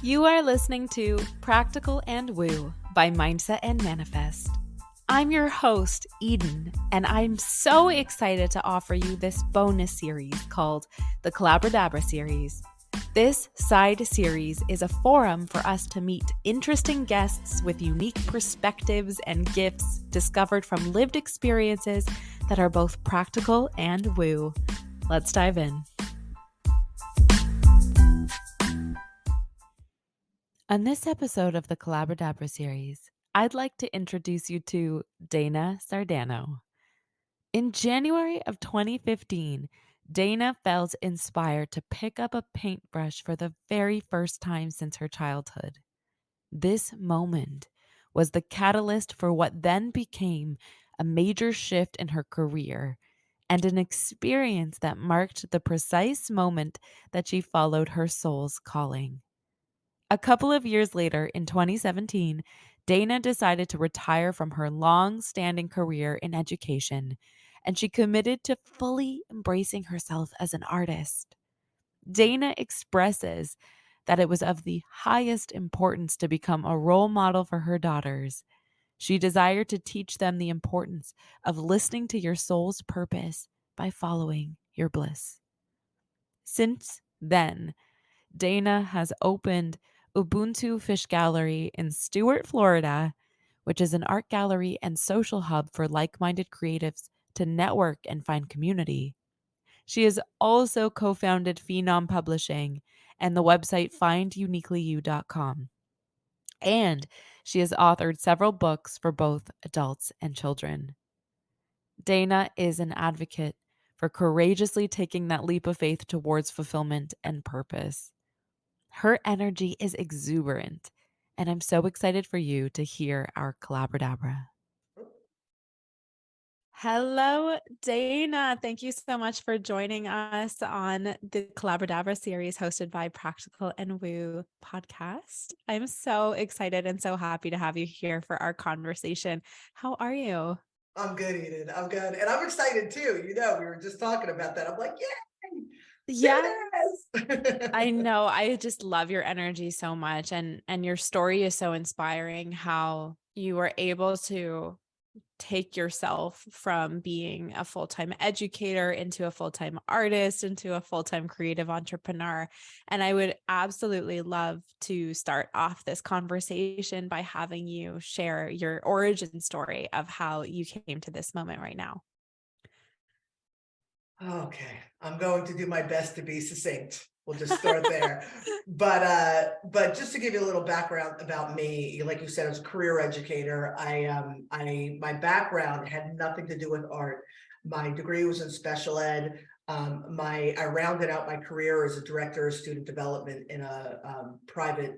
You are listening to Practical and Woo by Mindset and Manifest. I'm your host, Eden, and I'm so excited to offer you this bonus series called the CBRDBR series. This side series is a forum for us to meet interesting guests with unique perspectives and gifts discovered from lived experiences that are both practical and woo. Let's dive in. On this episode of the CBRDBR series, I'd like to introduce you to Dana Sardano. In January of 2015, Dana felt inspired to pick up a paintbrush for the very first time since her childhood. This moment was the catalyst for what then became a major shift in her career and an experience that marked the precise moment that she followed her soul's calling. A couple of years later, in 2017, Dana decided to retire from her long-standing career in education, and she committed to fully embracing herself as an artist. Dana expresses that it was of the highest importance to become a role model for her daughters. She desired to teach them the importance of listening to your soul's purpose by following your bliss. Since then, Dana has opened Ubuntu Fish Gallery in Stuart, Florida, which is an art gallery and social hub for like-minded creatives to network and find community. She has also co-founded Phenom Publishing and the website finduniquelyyou.com. And she has authored several books for both adults and children. Dana is an advocate for courageously taking that leap of faith towards fulfillment and purpose. Her energy is exuberant, and I'm so excited for you to hear our CBRDBR. Hello, Dana. Thank you so much for joining us on the CBRDBR series hosted by Practical and Woo podcast. I'm so excited and so happy to have you here for our conversation. How are you? I'm good, Eden. I'm good. And I'm excited too. We were just talking about that. I'm like, yay! Yeah. Yes. I know. I just love your energy so much. And your story is so inspiring, how you were able to take yourself from being a full-time educator into a full-time artist, into a full-time creative entrepreneur. And I would absolutely love to start off this conversation by having you share your origin story of how you came to this moment right now. Okay. I'm going to do my best to be succinct. We'll just start there. But just to give you a little background about me, like you said, I was a career educator. My background had nothing to do with art. My degree was in special ed. I rounded out my career as a director of student development in a private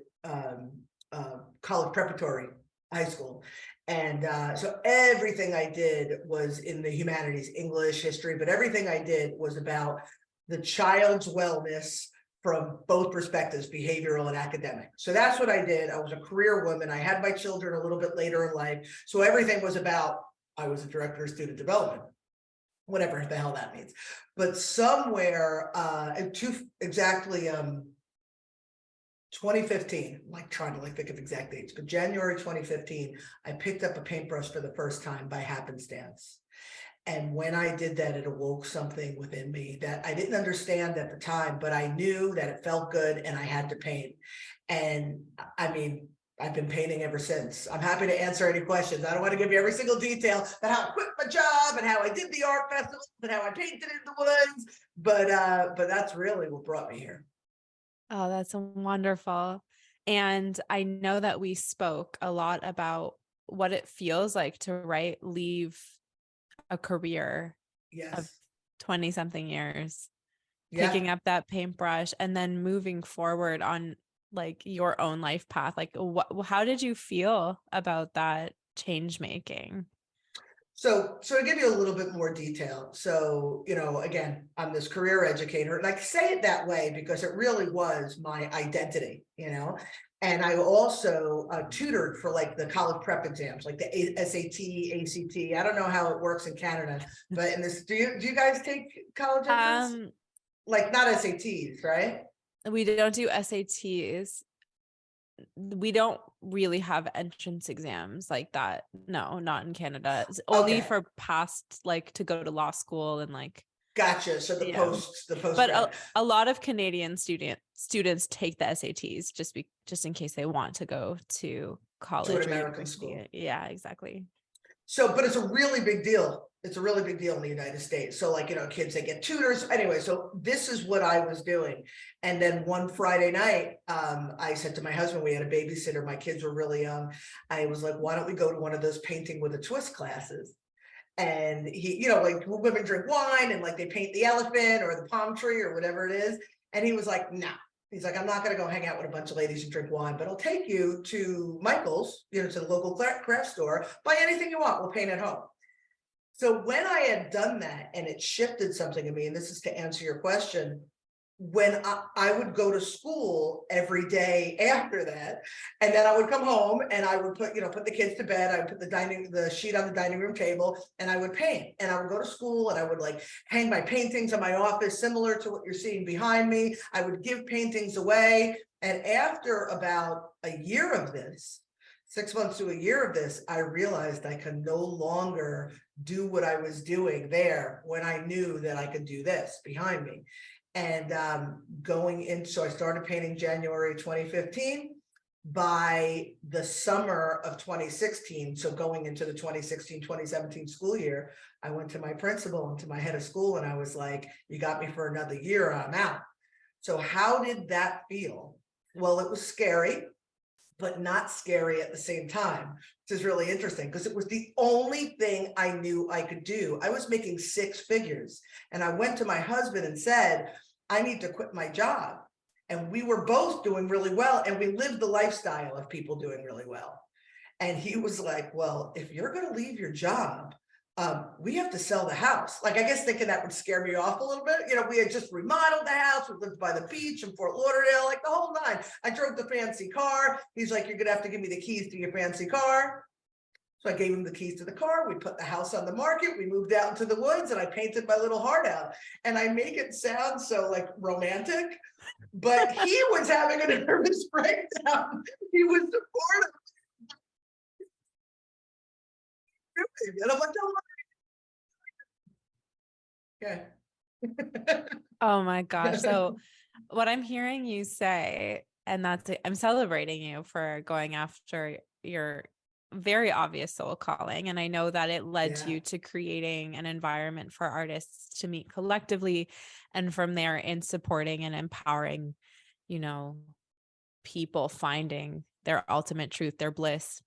college preparatory high school. And so everything I did was in the humanities, English, history, but everything I did was about the child's wellness from both perspectives, behavioral and academic. So that's what I did. I was a career woman. I had my children a little bit later in life. So everything was about, I was a director of student development, whatever the hell that means. But somewhere, 2015, I'm like trying to think of exact dates, but January 2015, I picked up a paintbrush for the first time by happenstance. And when I did that, it awoke something within me that I didn't understand at the time, but I knew that it felt good and I had to paint. And I mean, I've been painting ever since. I'm happy to answer any questions. I don't want to give you every single detail about how I quit my job and how I did the art festival and how I painted in the woods. But that's really what brought me here. Oh, that's wonderful. And I know that we spoke a lot about what it feels like to leave a career of Yes. 20 something years, Yeah. picking up that paintbrush and then moving forward on your own life path. How did you feel about that change making? So to give you a little bit more detail. So, again, I'm this career educator, and I say it that way because it really was my identity, and I also tutored for the college prep exams, like the SAT, ACT. I don't know how it works in Canada, but in this, do you guys take college entrance? Not SATs, right? We don't do SATs. we don't really have entrance exams like that. No, not in Canada. It's only Okay, for past, like, to go to law school and, like, gotcha. So yeah. the post But grad a lot of Canadian students take the SATs just in case they want to go to to an college or American university. school. Yeah, exactly. So, but it's a really big deal. It's a really big deal in the United States. So, like, kids, they get tutors. Anyway, so this is what I was doing. And then one Friday night, I said to my husband, we had a babysitter, my kids were really young. I was like, why don't we go to one of those painting with a twist classes? And he, like women drink wine and like they paint the elephant or the palm tree or whatever it is. And he was like, nah. He's like, I'm not going to go hang out with a bunch of ladies and drink wine, but I'll take you to Michael's, to the local craft store, buy anything you want. We'll paint at home. So when I had done that and it shifted something in me, and this is to answer your question, when I would go to school every day after that, and then I would come home and I would put the kids to bed. I would put the sheet on the dining room table and I would paint. And I would go to school and I would like hang my paintings in my office, similar to what you're seeing behind me. I would give paintings away. And after about a year of this, 6 months to a year of this, I realized I could no longer do what I was doing there when I knew that I could do this behind me. And so I started painting January 2015. By the summer of 2016, so going into the 2016-2017 school year, I went to my principal and to my head of school and I was like, you got me for another year, I'm out. So how did that feel? Well, it was scary, but not scary at the same time, which is really interesting because it was the only thing I knew I could do. I was making 6 figures and I went to my husband and said, I need to quit my job. And we were both doing really well and we lived the lifestyle of people doing really well. And he was like, well, if you're going to leave your job, we have to sell the house. Like, I guess thinking that would scare me off a little bit. We had just remodeled the house. We lived by the beach in Fort Lauderdale, like the whole nine. I drove the fancy car. He's like, you're going to have to give me the keys to your fancy car. So I gave him the keys to the car. We put the house on the market. We moved out into the woods and I painted my little heart out. And I make it sound so like romantic, but he was having a nervous breakdown. He was supportive. And I'm like, don't worry. Okay. Oh my gosh. So what I'm hearing you say, and I'm celebrating you for going after your very obvious soul calling. And I know that it led Yeah. you to creating an environment for artists to meet collectively. And from there, in supporting and empowering, you know, people finding their ultimate truth, their bliss,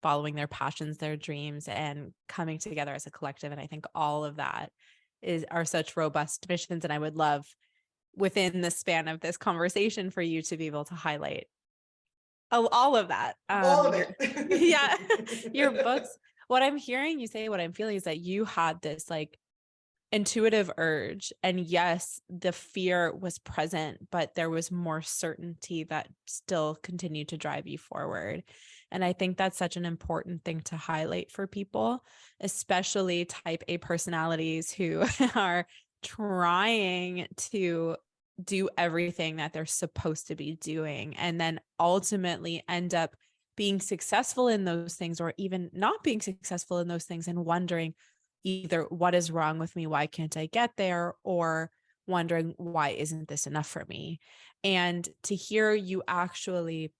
following their passions, their dreams, and coming together as a collective. And I think all of that are such robust missions. And I would love, within the span of this conversation, for you to be able to highlight all of that. All of Yeah, your it. books. What I'm hearing you say, what I'm feeling is that you had this like intuitive urge, and yes, the fear was present, but there was more certainty that still continued to drive you forward. And I think that's such an important thing to highlight for people, especially type A personalities who are trying to do everything that they're supposed to be doing and then ultimately end up being successful in those things, or even not being successful in those things, and wondering either what is wrong with me, why can't I get there, or wondering why isn't this enough for me. And to hear you actually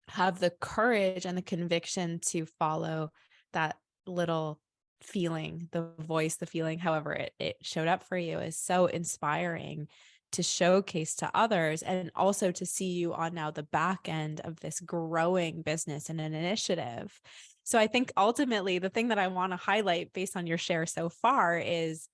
have the courage and the conviction to follow that little feeling, the voice, the feeling, however it showed up for you, is so inspiring to showcase to others, and also to see you on now the back end of this growing business and an initiative. So I think ultimately the thing that I want to highlight based on your share so far is,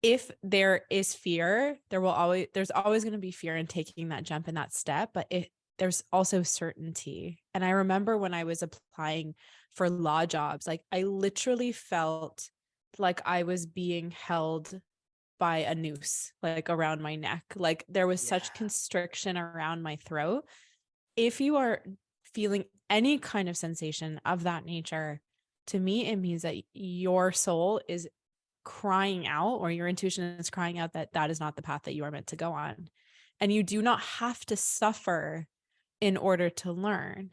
if there is fear, there's always going to be fear in taking that jump and that step, but there's also certainty. And I remember when I was applying for law jobs, like I literally felt like I was being held by a noose, like around my neck. Like there was such Yeah. constriction around my throat. If you are feeling any kind of sensation of that nature, to me, it means that your soul is crying out, or your intuition is crying out, that that is not the path that you are meant to go on. And you do not have to suffer in order to learn.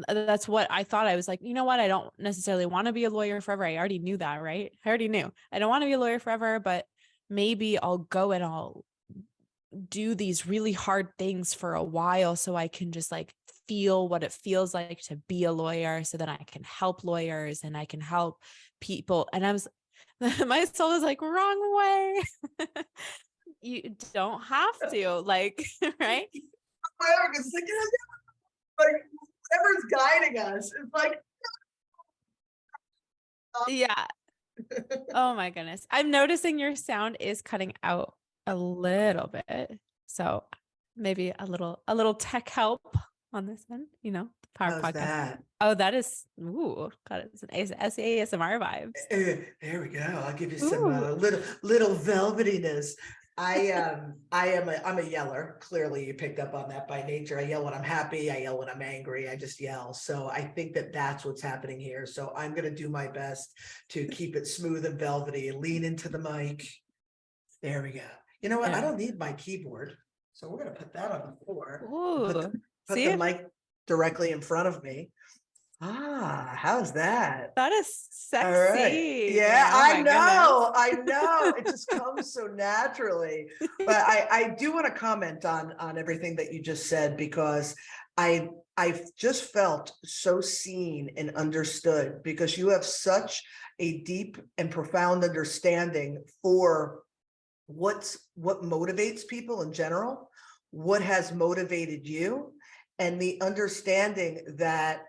That's what I thought. I was like, you know what? I don't necessarily want to be a lawyer forever. I already knew that, right? I already knew I don't want to be a lawyer forever, but maybe I'll go and I'll do these really hard things for a while so I can just like feel what it feels like to be a lawyer so that I can help lawyers and I can help people. And I was, my soul was like, wrong way. You don't have to, like, right? Whatever, it's like whatever's guiding us. It's like, Yeah. Oh my goodness. I'm noticing your sound is cutting out a little bit. So maybe a little tech help on this end, the Power how's Podcast. that? Oh, that is, ooh, God, it's an ASMR vibes. There we go. I'll give you some Ooh, little velvetyness. I'm a yeller. Clearly, you picked up on that by nature. I yell when I'm happy. I yell when I'm angry. I just yell. So I think that that's what's happening here. So I'm going to do my best to keep it smooth and velvety and lean into the mic. There we go. You know what? I yeah. don't need my keyboard, so we're going to put that on the floor. Ooh, Put the see, mic directly in front of me. How's that? that is All right. sexy. Yeah, Oh my goodness. I know. It just comes so naturally. But I do want to comment on everything that you just said, because I've just felt so seen and understood, because you have such a deep and profound understanding for what motivates people in general, what has motivated you, and the understanding that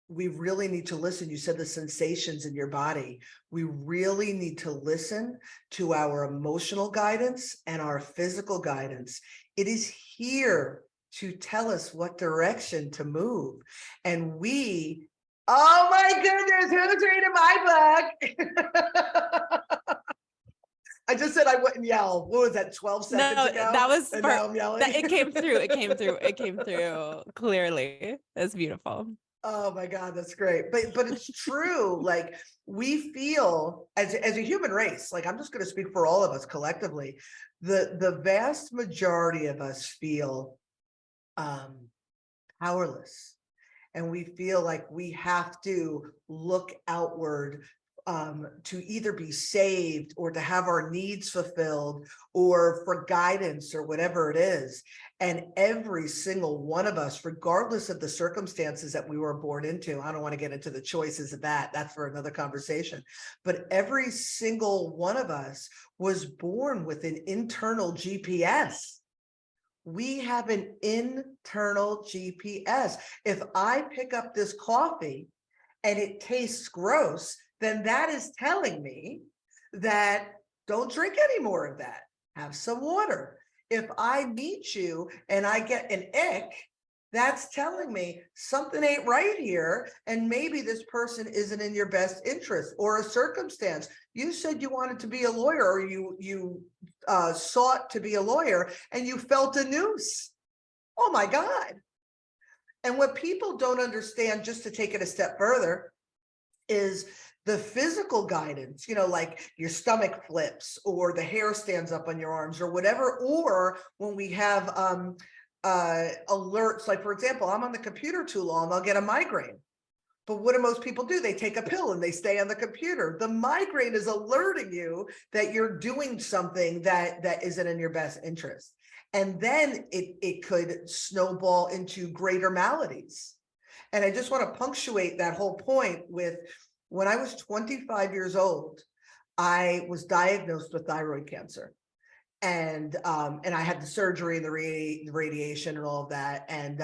we really need to listen. You said the sensations in your body. We really need to listen to our emotional guidance and our physical guidance. It is here to tell us what direction to move. And oh my goodness, who's reading my book? I just said I wouldn't yell. What was that, 12 seconds No, ago? that was And now I'm yelling. that it came through. It came through. It came through clearly. That's beautiful. Oh my God, that's great. But it's true. Like, we feel as a human race, like, I'm just going to speak for all of us collectively, the vast majority of us feel powerless. And we feel like we have to look outward to either be saved or to have our needs fulfilled or for guidance or whatever it is. And every single one of us, regardless of the circumstances that we were born into, I don't want to get into the choices of that. That's for another conversation. But every single one of us was born with an internal GPS. We have an internal GPS. If I pick up this coffee and it tastes gross, then that is telling me that don't drink any more of that. Have some water. If I meet you and I get an ick, that's telling me something ain't right here. And maybe this person isn't in your best interest, or a circumstance. You said you wanted to be a lawyer, or you sought to be a lawyer, and you felt a noose. Oh my God. And what people don't understand, just to take it a step further, is the physical guidance, like your stomach flips or the hair stands up on your arms or whatever. Or when we have alerts, like, for example, I'm on the computer too long, I'll get a migraine. But what do most people do? They take a pill and they stay on the computer. The migraine is alerting you that you're doing something that isn't in your best interest. And then it could snowball into greater maladies. And I just want to punctuate that whole point with, when I was 25 years old, I was diagnosed with thyroid cancer. And I had the surgery and the radiation and all of that. And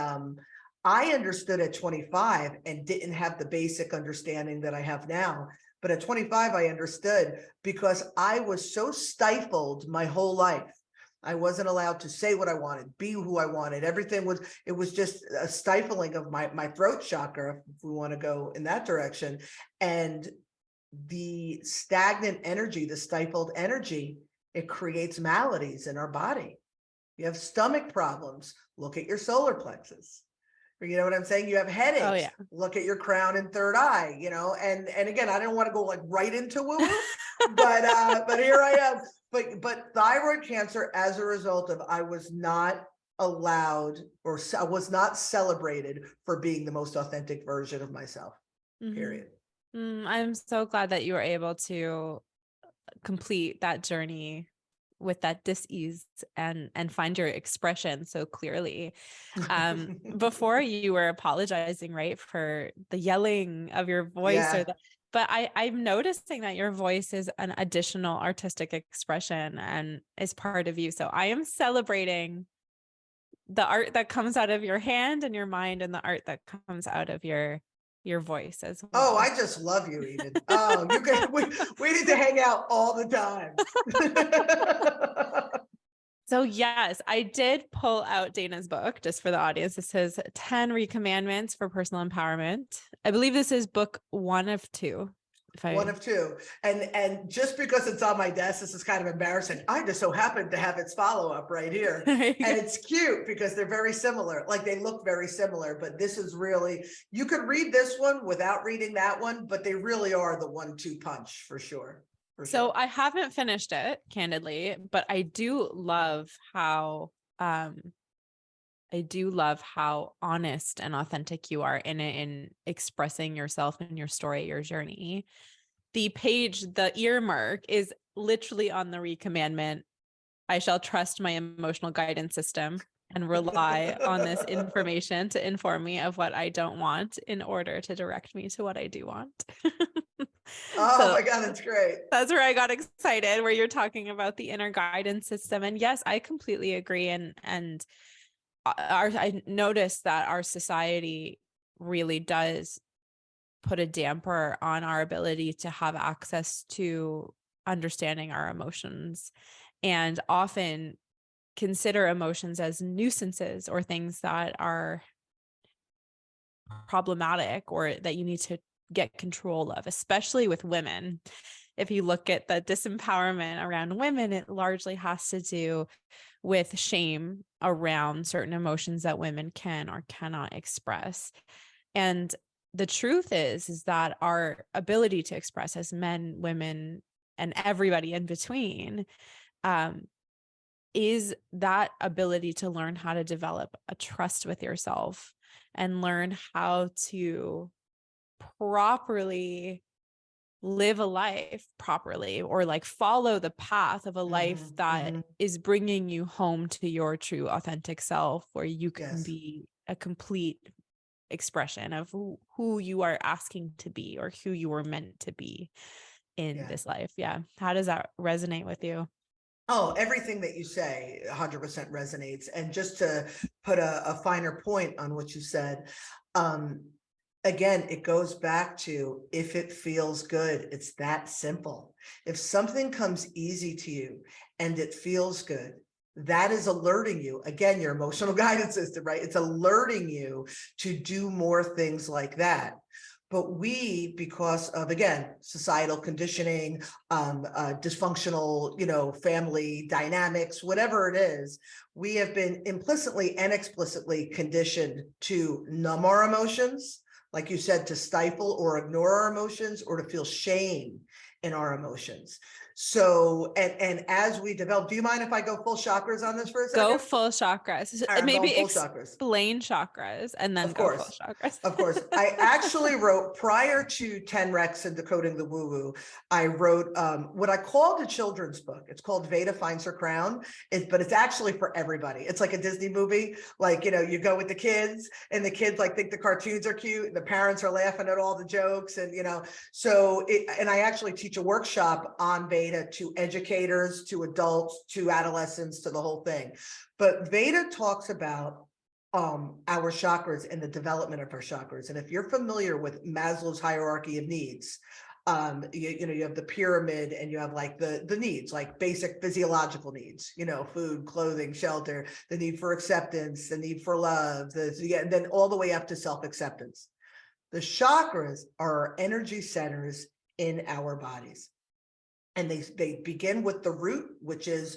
I understood at 25 and didn't have the basic understanding that I have now. But at 25, I understood, because I was so stifled my whole life. I wasn't allowed to say what I wanted, be who I wanted. It was just a stifling of my throat chakra, if we want to go in that direction. And the stagnant energy, the stifled energy, it creates maladies in our body. You have stomach problems, look at your solar plexus. You know what I'm saying? You have headaches. Oh yeah. Look at your crown and third eye, and again, I don't want to go like right into woo-woo, but here I am. But thyroid cancer, as a result of, I was not allowed I was not celebrated for being the most authentic version of myself, Mhm. period. I'm so glad that you were able to complete that journey with that dis-ease and find your expression so clearly. Before you were apologizing, right, for the yelling of your voice or Yeah. the, but I'm noticing that your voice is an additional artistic expression and is part of you. So I am celebrating the art that comes out of your hand and your mind and the art that comes out of your voice as Oh, well. I just love you, Eden. Oh, you can we need to hang out all the time. So yes, I did pull out Dana's book just for the audience. This says 10 Recommandments for Personal Empowerment. I believe this is book 1 of 2. If One I of two. And just because it's on my desk, this is kind of embarrassing. I just so happen to have its follow-up right here. There you And go. it's cute because they're very similar. Like they look very similar, but this is really, you could read this one without reading that one, but they really are the 1-2 punch for sure. For So sure. I haven't finished it, candidly, but um I do love how honest and authentic you are in it, in expressing yourself and your story, your journey. The earmark is literally on the recommandment. I shall trust my emotional guidance system and rely on this information to inform me of what I don't want in order to direct me to what I do want. Oh So my God, that's great. that's where I got excited, where you're talking about the inner guidance system. And yes, I completely agree. And I noticed that our society really does put a damper on our ability to have access to understanding our emotions, and often consider emotions as nuisances or things that are problematic or that you need to get control of, especially with women. If you look at the disempowerment around women, it largely has to do with shame around certain emotions that women can or cannot express. And the truth is that our ability to express as men, women, and everybody in between, um, is that ability to learn how to develop a trust with yourself and learn how to properly live a life properly, or like follow the path of a life that Mm-hmm. is bringing you home to your true authentic self, where you can Yes. be a complete expression of who you are asking to be or who you were meant to be in Yeah. this life. Yeah. How does that resonate with you? Oh, everything that you say 100% resonates. And just to put a finer point on what you said, um, again, it goes back to if it feels good, it's that simple. If something comes easy to you and it feels good, that is alerting you, again, your emotional guidance system, right? It's alerting you to do more things like that. But we, because of, again, societal conditioning, dysfunctional, family dynamics, whatever it is, we have been implicitly and explicitly conditioned to numb our emotions, like you said, to stifle or ignore our emotions, or to feel shame in our emotions. So, and as we develop, do you mind if I go full chakras on this for a Go second? full chakras. All right, I'm Maybe going full chakras. explain chakras and then Of go full course. chakras. Of course. I actually wrote, prior to 10 Recs and Decoding the Woo Woo, I wrote what I called a children's book. It's called Veda Finds Her Crown, but it's actually for everybody. It's like a Disney movie. Like, you go with the kids and the kids like think the cartoons are cute and the parents are laughing at all the jokes. And, and I actually teach a workshop on Veda to educators, to adults, to adolescents, to the whole thing. But Veda talks about our chakras and the development of our chakras. And if you're familiar with Maslow's hierarchy of needs, you have the pyramid, and you have like the needs, like basic physiological needs, food, clothing, shelter, the need for acceptance, the need for love, and then all the way up to self-acceptance. The chakras are our energy centers in our bodies. And they begin with the root, which is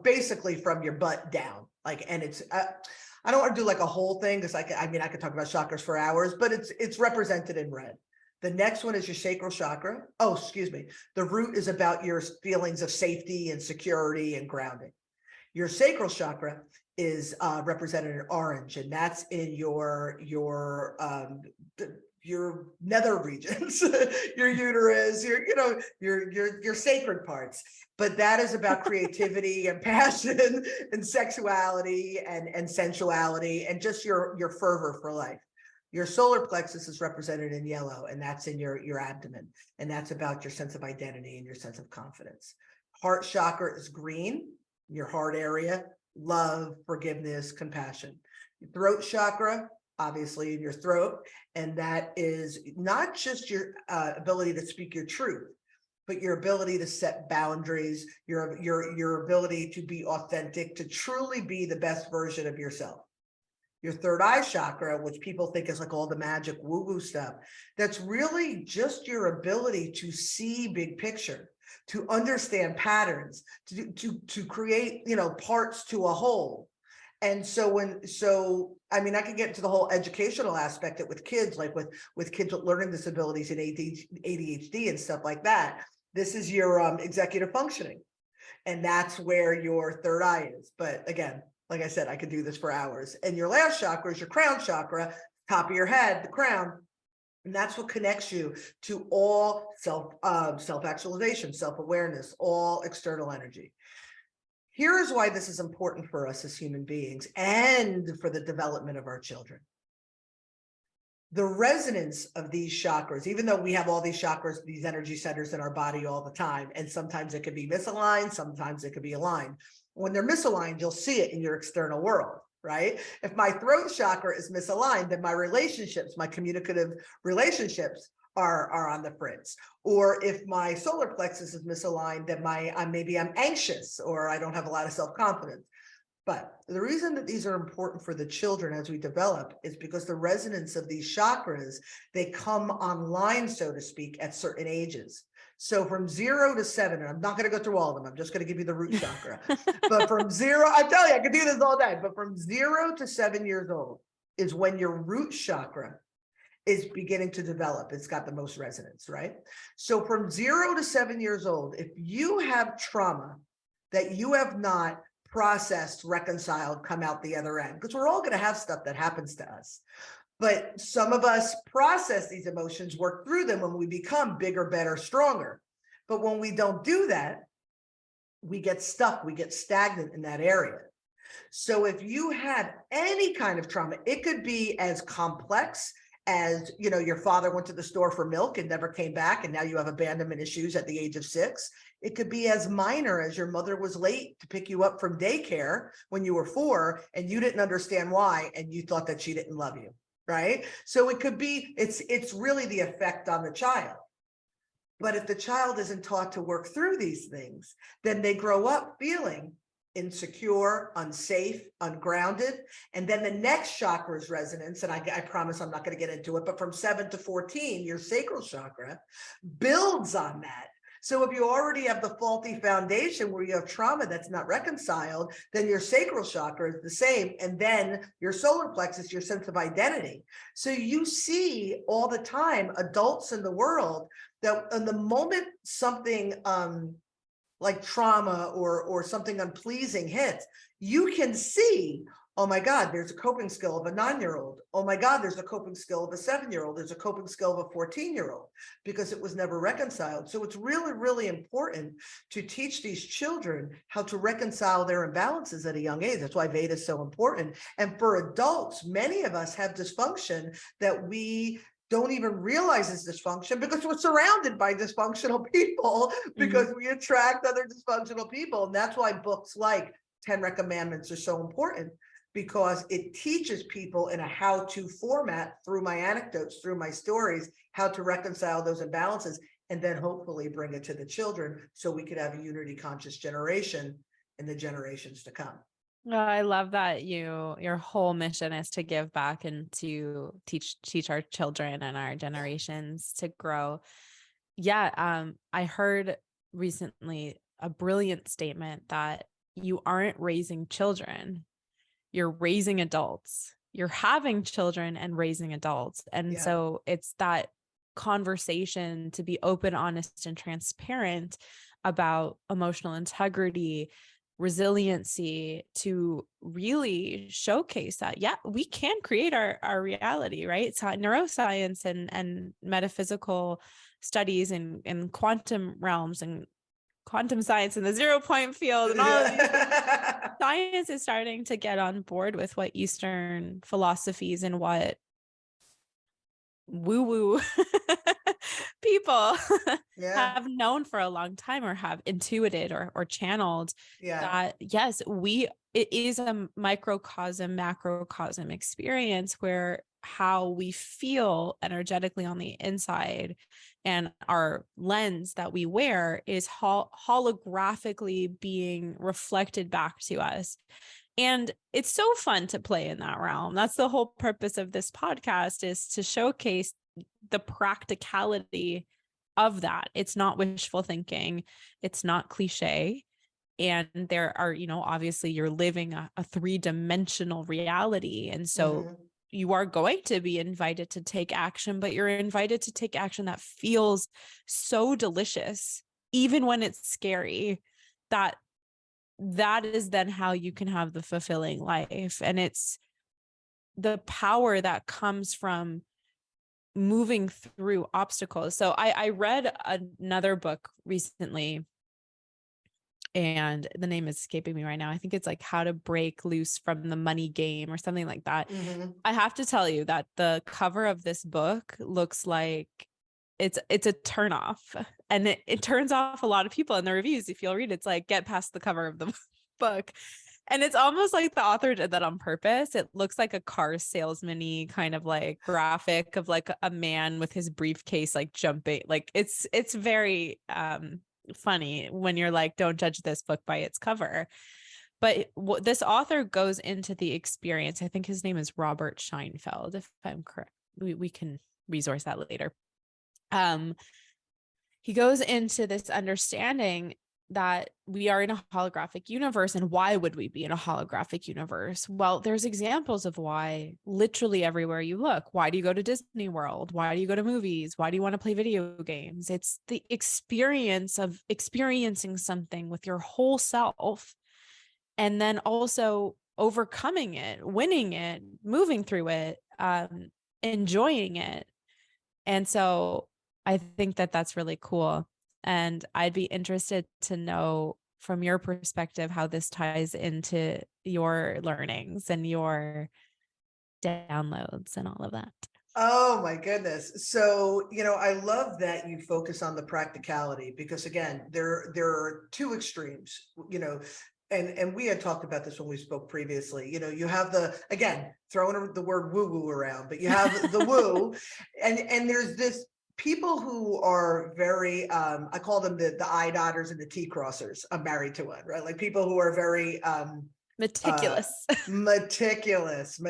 basically from your butt down. And it's I don't want to do like a whole thing, because I could talk about chakras for hours, but it's represented in red. The next one is your sacral chakra. Oh, excuse me. The root is about your feelings of safety and security and grounding. Your sacral chakra is represented in orange, and that's in your nether regions, your uterus, your sacred parts. But that is about creativity and passion and sexuality and sensuality and just your fervor for life. Your solar plexus is represented in yellow, and that's in your abdomen, and that's about your sense of identity and your sense of confidence. Heart chakra is green, your heart area, love, forgiveness, compassion. Your throat chakra, obviously in your throat, and that is not just your ability to speak your truth, but your ability to set boundaries, your ability to be authentic, to truly be the best version of yourself. Your third eye chakra, which people think is like all the magic woo-woo stuff, that's really just your ability to see big picture, to understand patterns, to create, parts to a whole. And so I mean, I could get into the whole educational aspect of it with kids, like with kids with learning disabilities and ADHD and stuff like that. This is your executive functioning, and that's where your third eye is. But again, like I said, I could do this for hours. And your last chakra is your crown chakra, top of your head, the crown. And that's what connects you to all self-actualization, self-awareness, all external energy. Here is why this is important for us as human beings and for the development of our children. The resonance of these chakras, even though we have all these chakras, these energy centers in our body all the time, and sometimes it could be misaligned, sometimes it could be aligned. When they're misaligned, you'll see it in your external world, right? If my throat chakra is misaligned, then my relationships, my communicative relationships are on the fritz. Or if my solar plexus is misaligned, then maybe I'm anxious, or I don't have a lot of self-confidence. But the reason that these are important for the children as we develop is because the resonance of these chakras, they come online, so to speak, at certain ages. So from 0 to 7, and I'm not going to go through all of them, I'm just going to give you the root chakra. But from 0, I'm telling you, I could do this all day, but from 0 to 7 years old is when your root chakra is beginning to develop. It's got the most resonance, right? So from 0 to 7 years old, if you have trauma that you have not processed, reconciled, come out the other end, because we're all going to have stuff that happens to us. But some of us process these emotions, work through them when we become bigger, better, stronger. But when we don't do that, we get stuck, we get stagnant in that area. So if you have any kind of trauma, it could be as complex as, your father went to the store for milk and never came back, and now you have abandonment issues at the age of 6. It could be as minor as your mother was late to pick you up from daycare when you were 4, and you didn't understand why, and you thought that she didn't love you, right? So it could be, it's really the effect on the child. But if the child isn't taught to work through these things, then they grow up feeling insecure, unsafe, ungrounded. And then the next chakra's resonance, and I promise I'm not going to get into it, but from 7 to 14, your sacral chakra builds on that. So if you already have the faulty foundation where you have trauma that's not reconciled, then your sacral chakra is the same. And then your solar plexus, your sense of identity. So you see all the time adults in the world that in the moment something like trauma or something unpleasing hits, you can see, oh my God, there's a coping skill of a 9-year-old. Oh my God, there's a coping skill of a 7-year-old. There's a coping skill of a 14-year-old because it was never reconciled. So it's really, really important to teach these children how to reconcile their imbalances at a young age. That's why Veda is so important. And for adults, many of us have dysfunction that we don't even realize it's dysfunction because we're surrounded by dysfunctional people because we attract other dysfunctional people. And that's why books like 10 Commandments are so important, because it teaches people in a how-to format through my anecdotes, through my stories, how to reconcile those imbalances, and then hopefully bring it to the children so we could have a unity conscious generation in the generations to come. Oh, I love that your whole mission is to give back and to teach our children and our generations to grow. Yeah, I heard recently a brilliant statement that you aren't raising children, you're raising adults. You're having children and raising adults. And Yeah. so it's that conversation to be open, honest, and transparent about emotional integrity, resiliency to really showcase that, yeah, we can create our reality, right? So neuroscience and metaphysical studies and quantum realms and quantum science and the 0 point field and all of these things, science is starting to get on board with what Eastern philosophies and what woo-woo people Yeah, have known for a long time or have intuited or channeled, yeah. that yes, it is a microcosm, macrocosm experience where how we feel energetically on the inside and our lens that we wear is holographically being reflected back to us. And it's so fun to play in that realm. That's the whole purpose of this podcast, is to showcase the practicality of that. It's not wishful thinking. It's not cliche. And there are, obviously you're living a three-dimensional reality. And so Hmm. you are going to be invited to take action, but you're invited to take action that feels so delicious, even when it's scary, that is then how you can have the fulfilling life. And it's the power that comes from moving through obstacles. So I read another book recently, and the name is escaping me right now. I think it's like How to Break Loose from the Money Game or something like that. Hmm. I have to tell you that the cover of this book looks like it's a turnoff, and it turns off a lot of people in the reviews. If you'll read, it's like, get past the cover of the book. And it's almost like the author did that on purpose. It looks like a car salesman-y kind of like graphic of like a man with his briefcase, like jumping. Like it's very funny when you're like, don't judge this book by its cover. But this author goes into the experience. I think his name is Robert Scheinfeld, if I'm correct. We can resource that later. He goes into this understanding that we are in a holographic universe. And why would we be in a holographic universe? Well, there's examples of why literally everywhere you look. Why do you go to Disney World? Why do you go to movies? Why do you want to play video games? It's the experience of experiencing something with your whole self, and then also overcoming it, winning it, moving through it, enjoying it. And so I think that that's really cool. And I'd be interested to know from your perspective how this ties into your learnings and your downloads and all of that. Oh my goodness. So, I love that you focus on the practicality, because again, there are two extremes, and we had talked about this when we spoke previously. You have again, throwing the word woo woo around, but you have the woo, and there's this people who are very, I call them the I dotters and the T crossers. I'm married to one, right? Like people who are very, Meticulous. meticulous.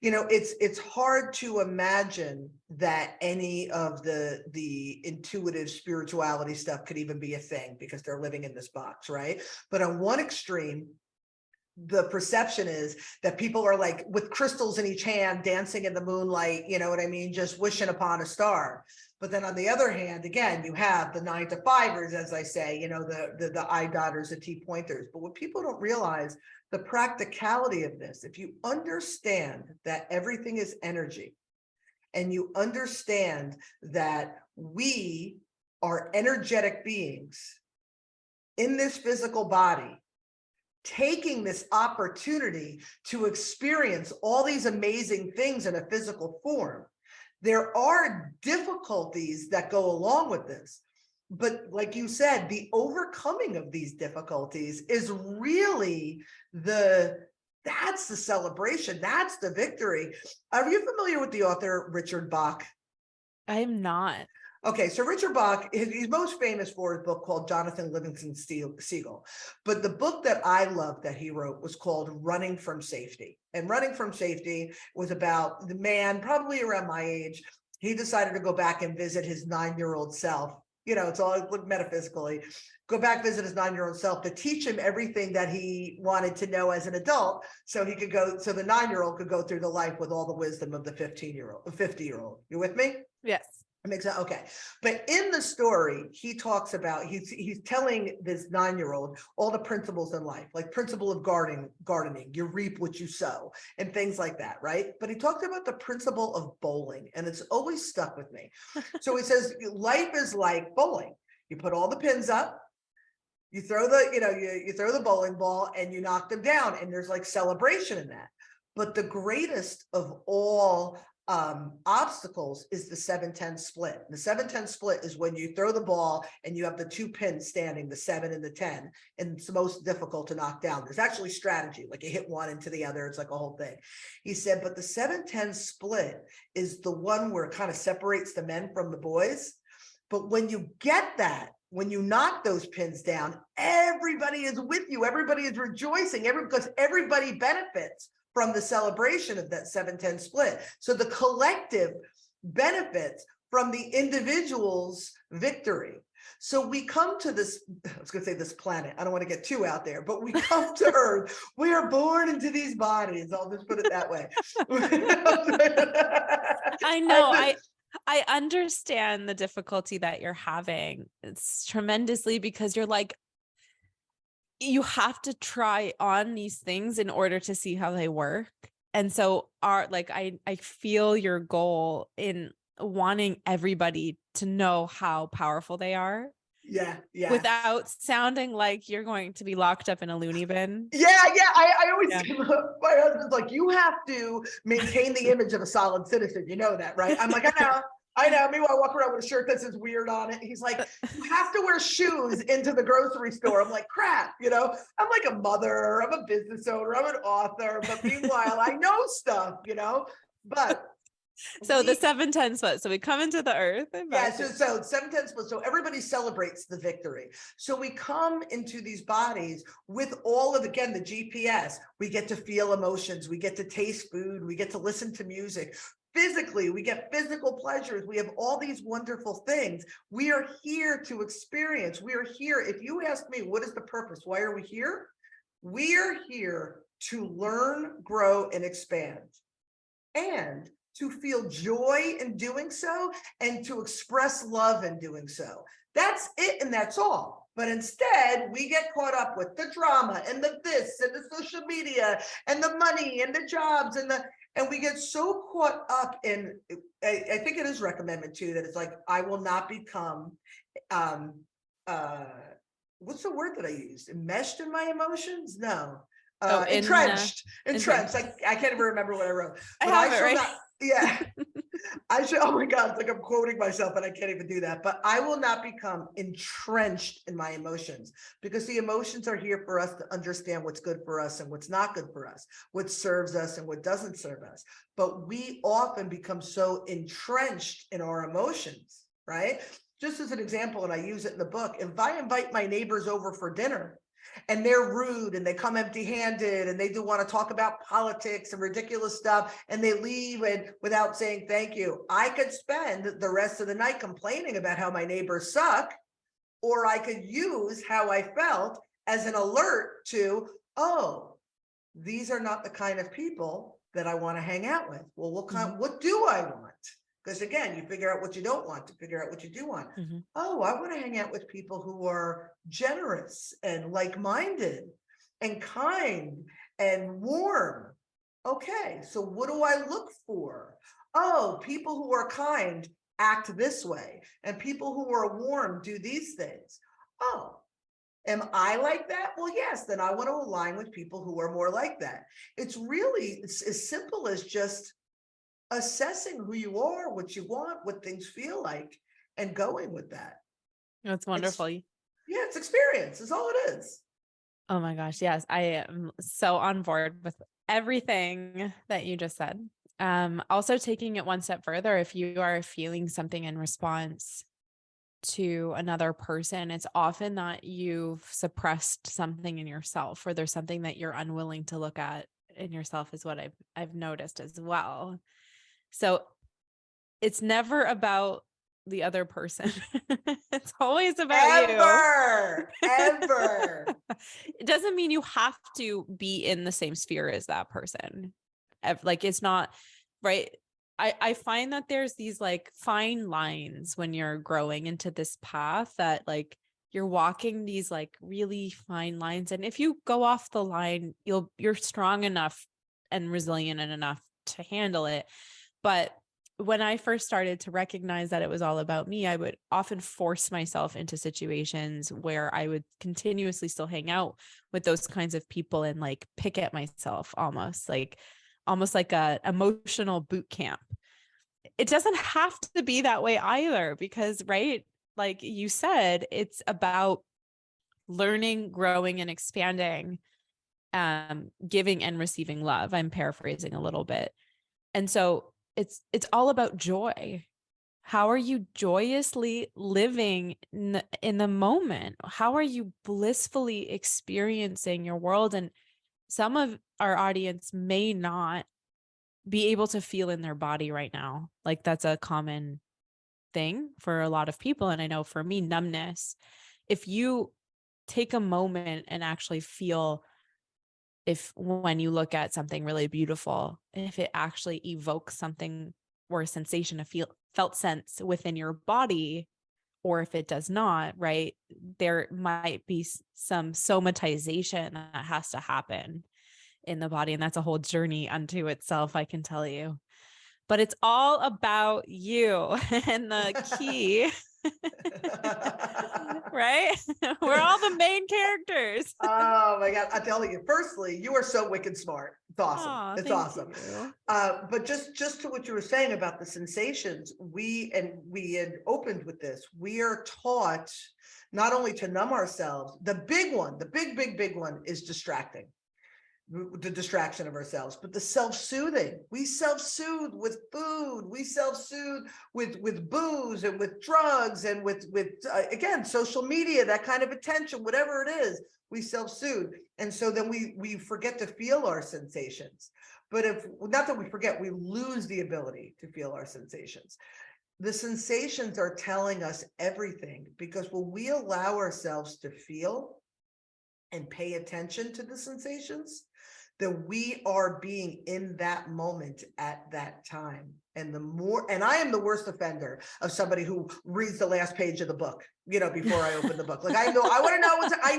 It's hard to imagine that any of the intuitive spirituality stuff could even be a thing, because they're living in this box, right? But on one extreme, the perception is that people are like with crystals in each hand, dancing in the moonlight, you know what I mean, just wishing upon a star. But then on the other hand, again, you have the 9-to-5ers, as I say, the I dotters, the T pointers. But what people don't realize, the practicality of this, if you understand that everything is energy, and you understand that we are energetic beings in this physical body, taking this opportunity to experience all these amazing things in a physical form, there are difficulties that go along with this. But like you said, the overcoming of these difficulties is really that's the celebration. That's the victory. Are you familiar with the author Richard Bach? I'm not. Okay, so Richard Bach, he's most famous for his book called Jonathan Livingston Seagull. But the book that I love that he wrote was called Running from Safety. And Running from Safety was about the man, probably around my age. He decided to go back and visit his 9-year-old self. It's all metaphysically. Go back, visit his 9-year-old self to teach him everything that he wanted to know as an adult, so he could go, so the 9-year-old could go through the life with all the wisdom of the 50-year-old. You with me? Yes. It makes sense. Okay. But in the story, he talks about he's telling this 9-year-old all the principles in life, like principle of gardening, you reap what you sow, and things like that, right? But he talked about the principle of bowling, and it's always stuck with me. So he says life is like bowling. You put all the pins up, you throw you throw the bowling ball and you knock them down, and there's like celebration in that. But the greatest of all obstacles is the 7-10 split. The 7-10 split is when you throw the ball and you have the 2 pins standing, the 7 and the 10, and it's the most difficult to knock down. There's actually strategy, like you hit one into the other, it's like a whole thing. He said, but the 7-10 split is the one where it kind of separates the men from the boys. But when you get that, when you knock those pins down, everybody is with you. Everybody is rejoicing, because everybody benefits from the celebration of that 7-10 split. So the collective benefits from the individual's victory. So we come to this, I was going to say this planet, I don't want to get too out there, but we come to Earth. We are born into these bodies. I'll just put it that way. I know. I understand the difficulty that you're having. It's tremendously, because you're like, you have to try on these things in order to see how they work. And so I feel your goal in wanting everybody to know how powerful they are. Yeah. Without sounding like you're going to be locked up in a loony bin. Yeah. I always, my husband's like, you have to maintain the image of a solid citizen. You know that, right? I'm like, I know. Meanwhile, I walk around with a shirt that says weird on it. He's like, you have to wear shoes into the grocery store. I'm like, crap, I'm like a mother, I'm a business owner, I'm an author, but meanwhile, I know stuff, but so the 7-10 split. So we come into the earth. Yeah, so 7-10 split. So everybody celebrates the victory. So we come into these bodies with all of, again, the GPS. We get to feel emotions. We get to taste food. We get to listen to music. Physically, we get physical pleasures. We have all these wonderful things. We are here to experience. We are here. If you ask me, what is the purpose? Why are we here? We are here to learn, grow, and expand. And to feel joy in doing so, and to express love in doing so. That's it, and that's all. But instead, we get caught up with the drama and the this and the social media and the money and the jobs and we get so caught up in. I think it is recommended too that it's like, I will not become what's the word that I used? Enmeshed in my emotions? No. Entrenched. Like, I can't even remember what I wrote. But I have it right. Yeah. I should, oh my God, it's like I'm quoting myself and I can't even do that. But I will not become entrenched in my emotions, because the emotions are here for us to understand what's good for us and what's not good for us, what serves us and what doesn't serve us. But we often become so entrenched in our emotions, right? Just as an example, and I use it in the book, if I invite my neighbors over for dinner, and they're rude and they come empty-handed and they do want to talk about politics and ridiculous stuff, and they leave and without saying thank you, I could spend the rest of the night complaining about how my neighbors suck, or I could use how I felt as an alert to, oh, these are not the kind of people that I want to hang out with. Well, what do I want? Because again, you figure out what you don't want to figure out what you do want. Oh, I want to hang out with people who are generous and like-minded and kind and warm. Okay, so what do I look for? Oh, people who are kind act this way, and people who are warm do these things. Oh, am I like that? Well, yes, then I want to align with people who are more like that. It's as simple as just assessing who you are, what you want, what things feel like, and going with that. That's wonderful. It's experience is all it is. Oh my gosh. Yes. I am so on board with everything that you just said. Also taking it one step further, if you are feeling something in response to another person, it's often that you've suppressed something in yourself, or there's something that you're unwilling to look at in yourself, is what I've noticed as well. So it's never about the other person. It's always about you. Ever. It doesn't mean you have to be in the same sphere as that person. Like, it's not right. I find that there's these like fine lines when you're growing into this path, that like you're walking these like really fine lines. And if you go off the line, you're strong enough and resilient enough to handle it. But when I first started to recognize that it was all about me, I would often force myself into situations where I would continuously still hang out with those kinds of people and like pick at myself, almost like a emotional boot camp. It doesn't have to be that way either, because, right, like you said, it's about learning, growing, and expanding, giving and receiving love. I'm paraphrasing a little bit. And so it's all about joy. How are you joyously living in the moment? How are you blissfully experiencing your world? And some of our audience may not be able to feel in their body right now. Like that's a common thing for a lot of people. And I know for me, numbness, if you take a moment and actually feel, if when you look at something really beautiful, if it actually evokes something or a sensation, felt sense within your body, or if it does not, right, there might be some somatization that has to happen in the body. And that's a whole journey unto itself, I can tell you. But it's all about you and the key, right? We're all the main characters. Oh my God. I tell you, firstly, you are so wicked smart. It's awesome. Oh, It's thank awesome. you. But just to what you were saying about the sensations, we had opened with this. We are taught not only to numb ourselves, the big one, the big one is distracting. The distraction of ourselves, but the self-soothing, we self-soothe with food, we self-soothe with booze and with drugs and with again, social media, that kind of attention, whatever it is, we self-soothe. And so then we forget to feel our sensations. But if not that we forget, we lose the ability to feel our sensations. The sensations are telling us everything, because when we allow ourselves to feel and pay attention to the sensations, that we are being in that moment at that time. And the more, and I am the worst offender of somebody who reads the last page of the book, before I open the book. Like, I know, I want to know I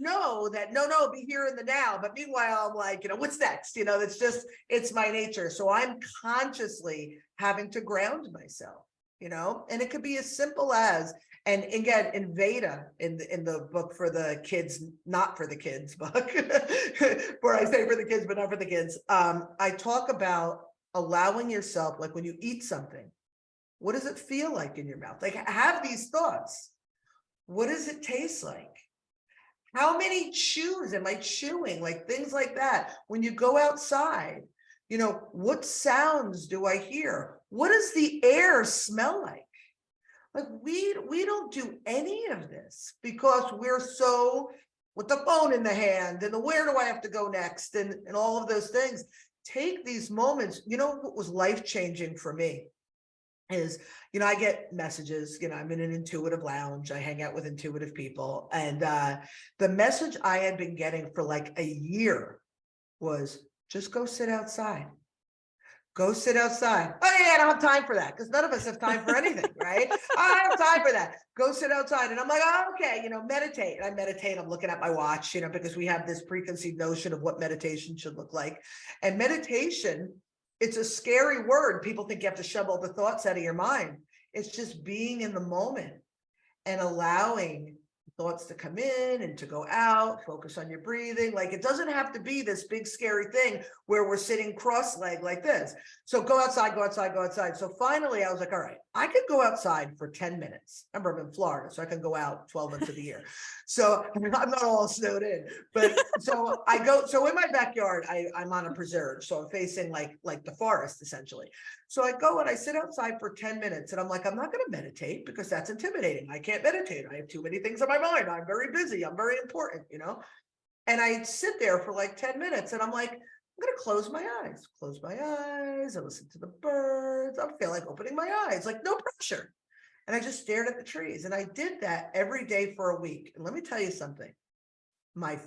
know that, no, be here in the now. But meanwhile, I'm like, what's next? It's my nature. So I'm consciously having to ground myself, and it could be as simple as, and again, in Veda, in the book for the kids, not for the kids book, where I say for the kids, but not for the kids, I talk about allowing yourself, like when you eat something, what does it feel like in your mouth? Like, have these thoughts. What does it taste like? How many chews am I chewing? Like things like that. When you go outside, what sounds do I hear? What does the air smell like? Like we don't do any of this because we're so with the phone in the hand and the where do I have to go next and all of those things. Take these moments. What was life-changing for me is, I get messages, I'm in an intuitive lounge. I hang out with intuitive people. And the message I had been getting for like a year was just go sit outside. Go sit outside. Oh yeah, I don't have time for that, because none of us have time for anything, right? I don't have time for that. Go sit outside. And I'm like, oh, okay, meditate. And I meditate. I'm looking at my watch, because we have this preconceived notion of what meditation should look like. And meditation, it's a scary word. People think you have to shove all the thoughts out of your mind. It's just being in the moment and allowing thoughts to come in and to go out, focus on your breathing. Like, it doesn't have to be this big scary thing where we're sitting cross-legged like this. So go outside, go outside, go outside. So finally I was like, all right, I could go outside for 10 minutes. Remember, I'm in Florida, so I can go out 12 months of the year. So I'm not all snowed in, but so I go, so in my backyard, I'm on a preserve. So I'm facing like the forest essentially. So I go and I sit outside for 10 minutes and I'm like, I'm not going to meditate because that's intimidating. I can't meditate. I have too many things on my mind. I'm very busy. I'm very important, And I sit there for like 10 minutes and I'm like, I'm going to close my eyes. I listen to the birds. I feel like opening my eyes, like no pressure. And I just stared at the trees. And I did that every day for a week. And let me tell you something. My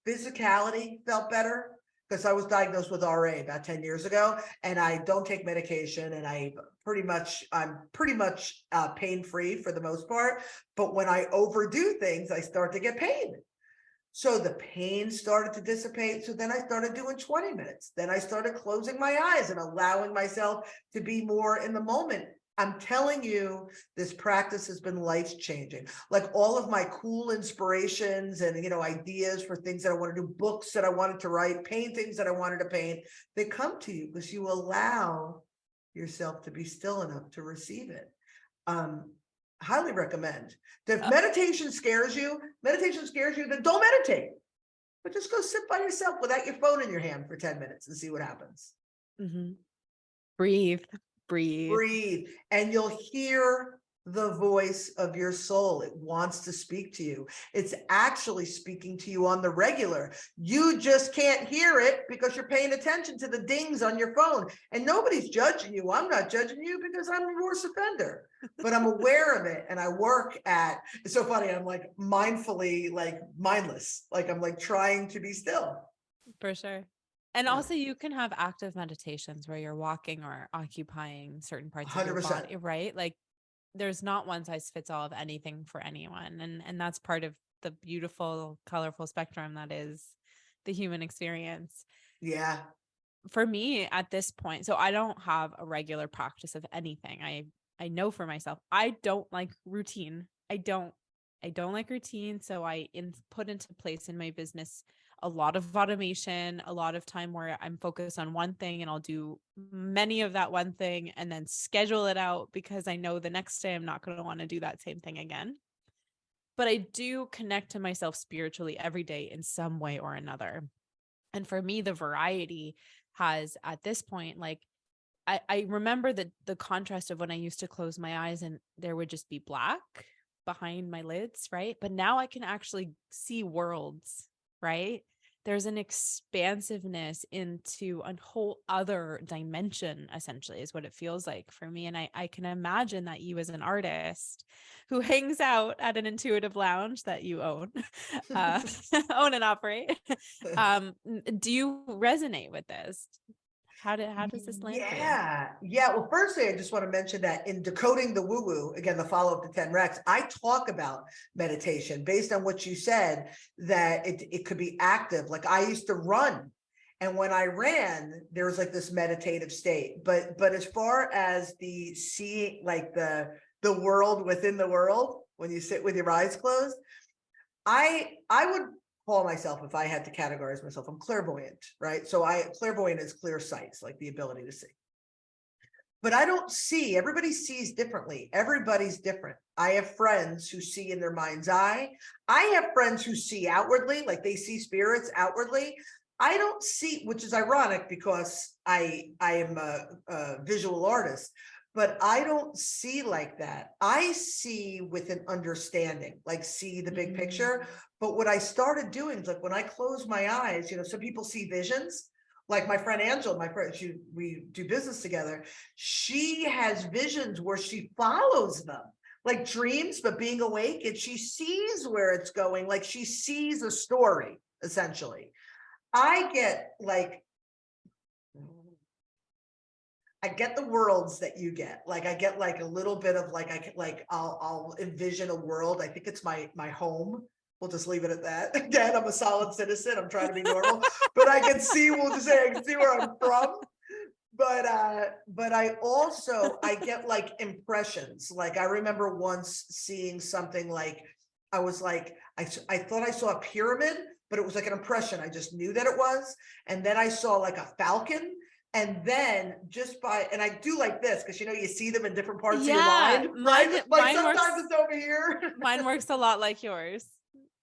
physicality felt better. because I was diagnosed with RA about 10 years ago, and I don't take medication, and I'm pretty much pain-free for the most part. But when I overdo things, I start to get pain. So the pain started to dissipate. So then I started doing 20 minutes. Then I started closing my eyes and allowing myself to be more in the moment. I'm telling you, this practice has been life changing. Like all of my cool inspirations and, ideas for things that I want to do, books that I wanted to write, paintings that I wanted to paint, they come to you because you allow yourself to be still enough to receive it. Um, Highly recommend. If meditation scares you, then don't meditate. But just go sit by yourself without your phone in your hand for 10 minutes and see what happens. Mhm. Breathe, breathe. Breathe, and you'll hear the voice of your soul. It wants to speak to you. It's actually speaking to you on the regular. You just can't hear it because you're paying attention to the dings on your phone. And nobody's judging you. I'm not judging you because I'm a worse offender, but I'm aware of it. And I work at, it's so funny. I'm like mindfully, like mindless. Like I'm like trying to be still. For sure. And Yeah. also you can have active meditations where you're walking or occupying certain parts of your 100%. body, right? Like there's not one size fits all of anything for anyone. And that's part of the beautiful, colorful spectrum that is the human experience. Yeah. For me at this point, so I don't have a regular practice of anything. I know for myself, I don't like routine. I don't like routine. So put into place in my business a lot of automation, a lot of time where I'm focused on one thing and I'll do many of that one thing and then schedule it out because I know the next day I'm not going to want to do that same thing again. But I do connect to myself spiritually every day in some way or another. And for me, the variety has at this point, like I remember the contrast of when I used to close my eyes and there would just be black behind my lids, right? But now I can actually see worlds, right? There's an expansiveness into a whole other dimension, essentially, is what it feels like for me. And I can imagine that you, as an artist who hangs out at an intuitive lounge that you own, uh, own and operate, do you resonate with this? How does this land for you? Yeah. Yeah. Well, firstly, I just want to mention that in Decoding the Woo Woo, again, the follow up to 10 Rex, I talk about meditation based on what you said, that it could be active. Like I used to run. And when I ran, there was like this meditative state. But as far as the seeing, like the world within the world, when you sit with your eyes closed, I would call myself, if I had to categorize myself, I'm clairvoyant, right? So clairvoyant is clear sight, like the ability to see. But I don't see, everybody sees differently. Everybody's different. I have friends who see in their mind's eye. I have friends who see outwardly, like they see spirits outwardly. I don't see, which is ironic because I am a visual artist, but I don't see like that. I see with an understanding, like see the big picture. But what I started doing is like when I close my eyes, some people see visions. Like my friend Angela, we do business together. She has visions where she follows them, like dreams, but being awake, and she sees where it's going. Like she sees a story, essentially. I get the worlds that you get. Like I get like a little bit of I'll envision a world. I think it's my home. We'll just leave it at that. Again, I'm a solid citizen. I'm trying to be normal, but I can see, we'll just say I can see where I'm from. But I get like impressions. Like I remember once seeing something like I was like, I thought I saw a pyramid, but it was like an impression. I just knew that it was. And then I saw like a falcon. And then and I do like this because you see them in different parts of your Yeah, mind, right? Like mine works. sometimes it's over here. Mine works a lot like yours.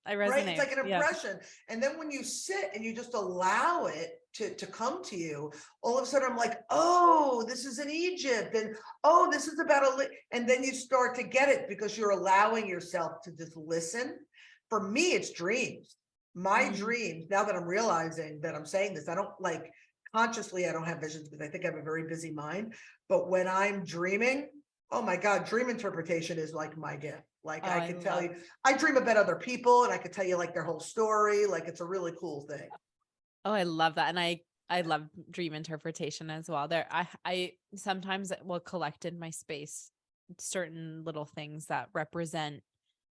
I Right? It's resonate. like an Yeah. impression. And then when you sit and you just allow it to come to you, all of a sudden I'm like, oh, this is in Egypt. And oh, this is about and then you start to get it because you're allowing yourself to just listen. For me, it's dreams. My dreams, now that I'm realizing that I'm saying this, I don't like consciously, I don't have visions because I think I have a very busy mind. But when I'm dreaming, oh my God, dream interpretation is like my gift. Like Oh, I could tell you, I dream about other people and I could tell you like their whole story. Like it's a really cool thing. Oh, I love that, and I love dream interpretation as well. I sometimes will collect in my space certain little things that represent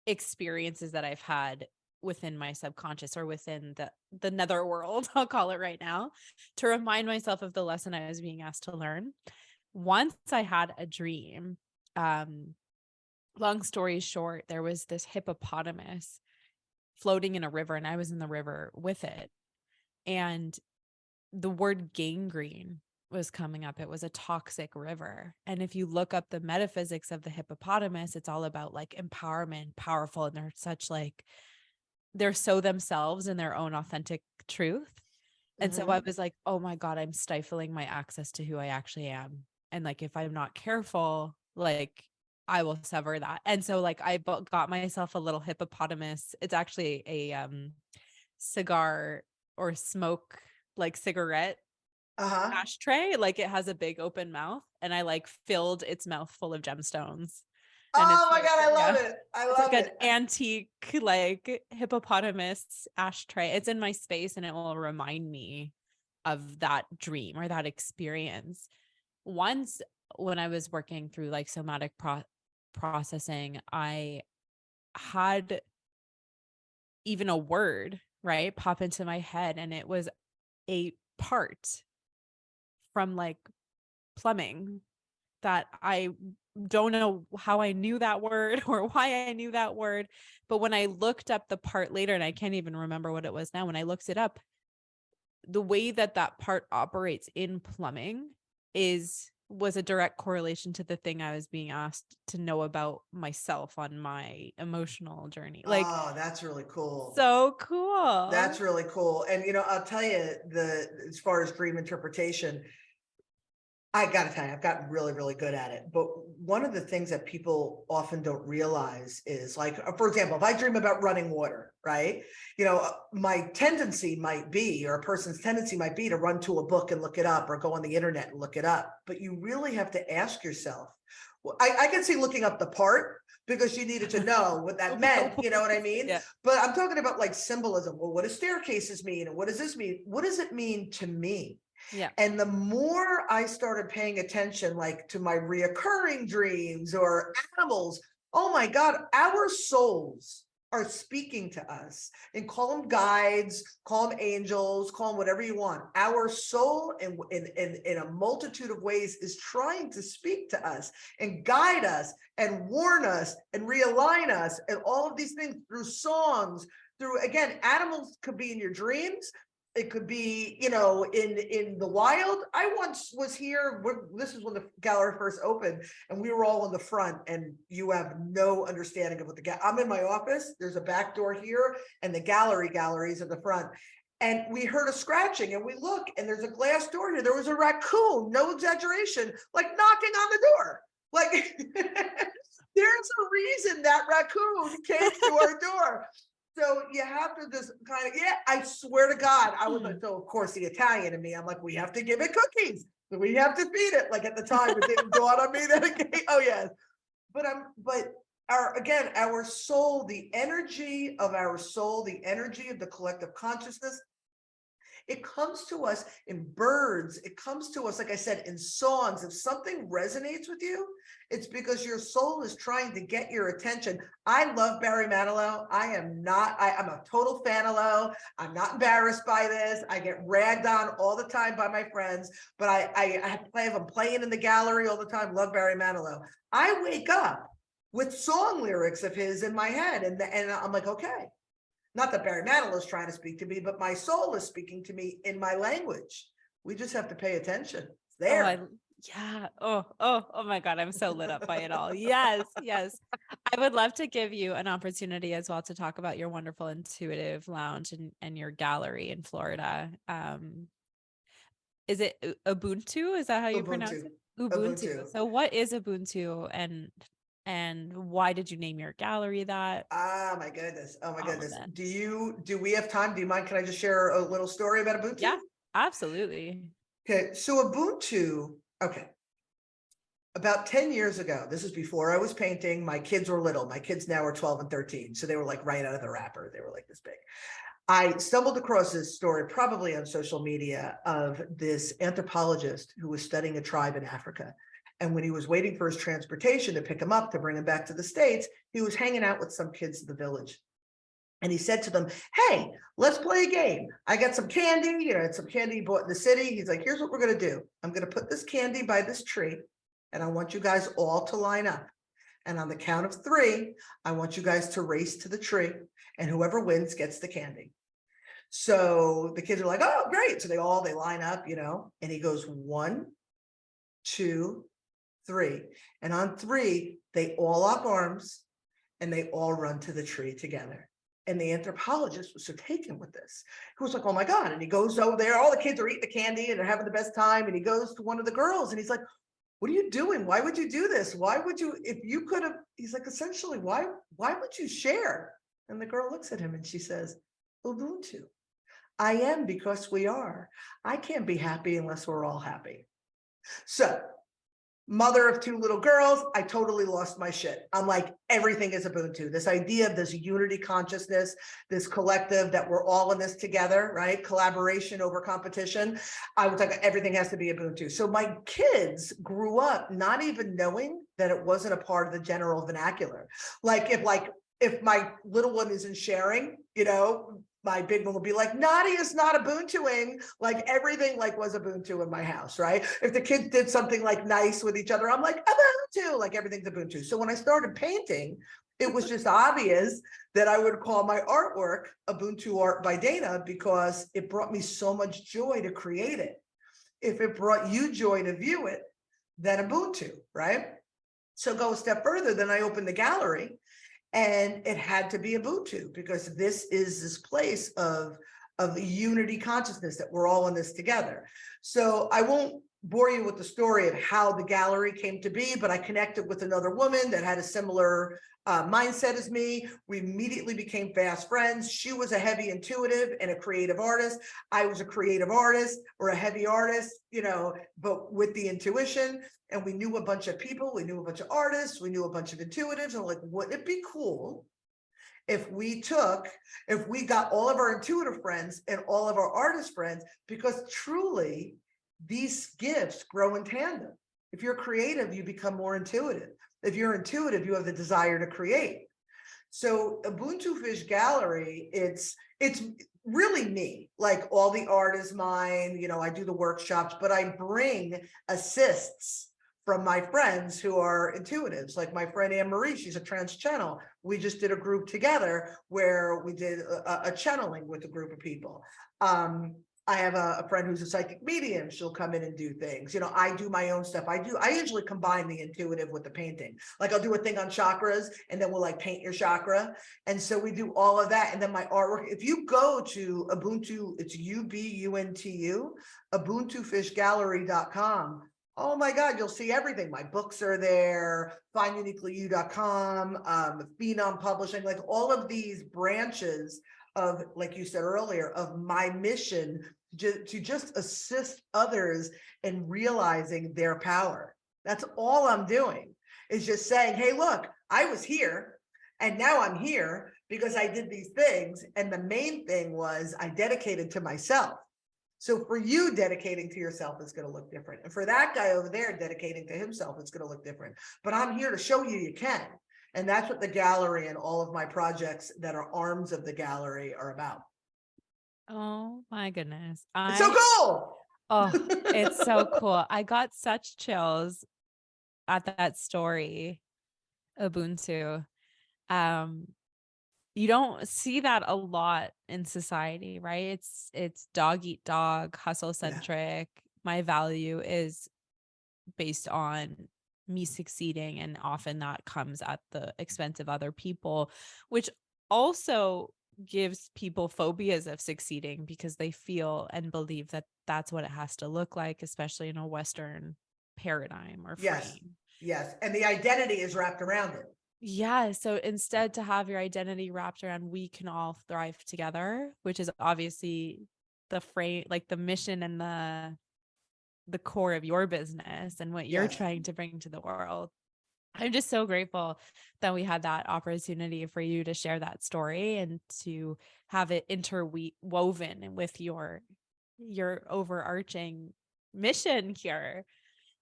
experiences that I've had within my subconscious or within the nether world, I'll call it right now, to remind myself of the lesson I was being asked to learn. Once I had a dream, um, long story short, there was this hippopotamus floating in a river, and I was in the river with it. And the word gangrene was coming up. It was a toxic river. And if you look up the metaphysics of the hippopotamus, it's all about like empowerment, powerful, and they're such like they're so themselves in their own authentic truth. And so I Mhm. was like, oh my God, I'm stifling my access to who I actually am. And like, if I'm not careful, like I will sever that. And so like got myself a little hippopotamus. It's actually a cigar or smoke like cigarette Uh-huh. ashtray. Like it has a big open mouth and I like filled its mouth full of gemstones. And it's Oh my like, God, I love yeah, it. I it's like love an it. antique, like hippopotamus ashtray. It's in my space and it will remind me of that dream or that experience. Once when I was working through like somatic processing, I had even a word, right, pop into my head. And it was a part from like plumbing that I don't know how I knew that word or why I knew that word. But when I looked up the part later, and I can't even remember what it was now, when I looked it up, the way that that part operates in plumbing was a direct correlation to the thing I was being asked to know about myself on my emotional journey. Like, Oh, that's really cool. so cool. That's really cool. And I'll tell you as far as dream interpretation, I gotta tell you, I've gotten really, really good at it. But one of the things that people often don't realize is like, for example, if I dream about running water, right? My tendency might be, or a person's tendency might be to run to a book and look it up or go on the internet and look it up. But you really have to ask yourself, well, I can see looking up the part because you needed to know what that meant, you know what I mean? Yeah. But I'm talking about like symbolism. Well, what do staircases mean? And what does this mean? What does it mean to me? Yeah. And the more I started paying attention, like to my reoccurring dreams or animals, oh my God, our souls are speaking to us, and call them guides, call them angels, call them whatever you want. Our soul in a multitude of ways is trying to speak to us and guide us and warn us and realign us and all of these things through songs, through, again, animals could be in your dreams. It could be, in the wild. I once was here. This is when the gallery first opened, and we were all in the front. And you have no understanding of what I'm in my office. There's a back door here, and the galleries in the front. And we heard a scratching, and we look, and there's a glass door here. There was a raccoon, no exaggeration, like knocking on the door. Like there's a reason that raccoon came to our door. So you have to just kind of, yeah, I swear to God, I was like, Hmm. so of course the Italian in me, I'm like, we have to give it cookies. We have to feed it. Like at the time, it didn't dawn on me that oh yes. But our soul, the energy of our soul, the energy of the collective consciousness, it comes to us in birds. It comes to us, like I said, in songs. If something resonates with you, it's because your soul is trying to get your attention. I love Barry Manilow. I'm a total fan of Low. I'm not embarrassed by this. I get ragged on all the time by my friends, but I have them playing in the gallery all the time. Love Barry Manilow. I wake up with song lyrics of his in my head, and I'm like, okay, not that Barry Manilow is trying to speak to me, but my soul is speaking to me in my language. We just have to pay attention. It's Oh, there. yeah. Oh my God. I'm so lit up by it all. Yes. Yes. I would love to give you an opportunity as well to talk about your wonderful intuitive lounge and your gallery in Florida. Is it Ubuntu? Is that how you Ubuntu. pronounce it? Ubuntu. Ubuntu. So what is Ubuntu and why did you name your gallery that? Ah, my goodness. Oh my All of goodness. it. Do we have time? Do you mind? Can I just share a little story about Ubuntu? Yeah, absolutely. Okay. So Ubuntu, okay. About 10 years ago, this is before I was painting. My kids were little. My kids now are 12 and 13. So they were like right out of the wrapper. They were like this big. I stumbled across this story, probably on social media, of this anthropologist who was studying a tribe in Africa. And when he was waiting for his transportation to pick him up to bring him back to the States, he was hanging out with some kids in the village. And he said to them, "Hey, let's play a game. I got some candy, some candy he bought in the city." He's like, "Here's what we're going to do. I'm going to put this candy by this tree, and I want you guys all to line up. And on the count of three, I want you guys to race to the tree, and whoever wins gets the candy." So the kids are like, "Oh, great." So they line up, and he goes, 1, 2, 3. And on three, they all lock arms and they all run to the tree together. And the anthropologist was so taken with this. He was like, "Oh my God." And he goes over there, all the kids are eating the candy and they're having the best time. And he goes to one of the girls and he's like, "What are you doing? Why would you do this? Why would you, if you could have," he's like, essentially, why would you share? And the girl looks at him and she says, "Ubuntu. I am because we are. I can't be happy unless we're all happy." So, mother of two little girls, I totally lost my shit. I'm like, everything is Ubuntu. This idea of this unity consciousness, this collective that we're all in this together, right? Collaboration over competition. I was like, everything has to be Ubuntu. So my kids grew up not even knowing that it wasn't a part of the general vernacular. If my little one isn't sharing, my big one will be like, "Nadia's not Ubuntuing." Like everything was Ubuntu in my house, right? If the kids did something nice with each other, I'm like, Ubuntu, like everything's Ubuntu. So when I started painting, it was just obvious that I would call my artwork Ubuntu Art by Dana because it brought me so much joy to create it. If it brought you joy to view it, then Ubuntu, right? So go a step further, then I opened the gallery. And it had to be Ubuntu because this is this place of unity consciousness that we're all in this together. So I won't bore you with the story of how the gallery came to be, but I connected with another woman that had a similar mindset as me. We immediately became fast friends. She was a heavy intuitive and a creative artist. I was a creative artist or a heavy artist, but with the intuition. And we knew a bunch of people, we knew a bunch of artists, we knew a bunch of intuitives. And like, wouldn't it be cool if we got all of our intuitive friends and all of our artist friends, because truly these gifts grow in tandem. If you're creative, you become more intuitive. If you're intuitive, you have the desire to create. So Ubuntu Fish Gallery, it's really me. Like all the art is mine. I do the workshops, but I bring assists from my friends who are intuitives, like my friend Anne Marie. She's a trans channel. We just did a group together where we did a channeling with a group of people. I have a friend who's a psychic medium. She'll come in and do things. I do my own stuff. I usually combine the intuitive with the painting. Like I'll do a thing on chakras and then we'll paint your chakra. And so we do all of that. And then my artwork, if you go to Ubuntu, it's UBUNTU, UbuntuFishGallery.com. Oh my God, you'll see everything. My books are there, finduniquelyu.com, Phenom Publishing, like all of these branches of, like you said earlier, of my mission to just assist others in realizing their power. That's all I'm doing, is just saying, hey, look, I was here and now I'm here because I did these things. And the main thing was I dedicated to myself. So for you, dedicating to yourself is going to look different. And for that guy over there, dedicating to himself, it's going to look different. But I'm here to show you can. And that's what the gallery and all of my projects that are arms of the gallery are about. Oh my goodness. It's so cool. Oh, it's so cool. I got such chills at that story, Ubuntu. You don't see that a lot in society, right? It's dog eat dog, hustle Yeah. centric. My value is based on me succeeding, and often that comes at the expense of other people, which also gives people phobias of succeeding because they feel and believe that that's what it has to look like, especially in a Western paradigm or Yes. frame. Yes. And the identity is wrapped around it. Yeah, so instead to have your identity wrapped around we can all thrive together, which is obviously the frame, like the mission and the core of your business and what you're Yes. trying to bring to the world. I'm just so grateful that we had that opportunity for you to share that story and to have it interwoven with your overarching mission here,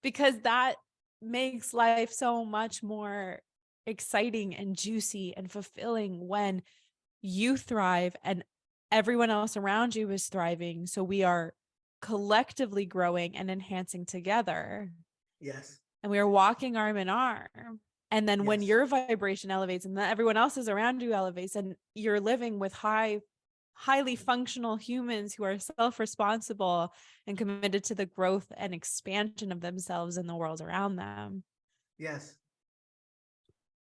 because that makes life so much more exciting and juicy and fulfilling when you thrive and everyone else around you is thriving. So we are collectively growing and enhancing together, Yes, and we are walking arm in arm. And then when yes, your vibration elevates and then everyone else's around you elevates, and you're living with highly functional humans who are self-responsible and committed to the growth and expansion of themselves and the world around them. yes.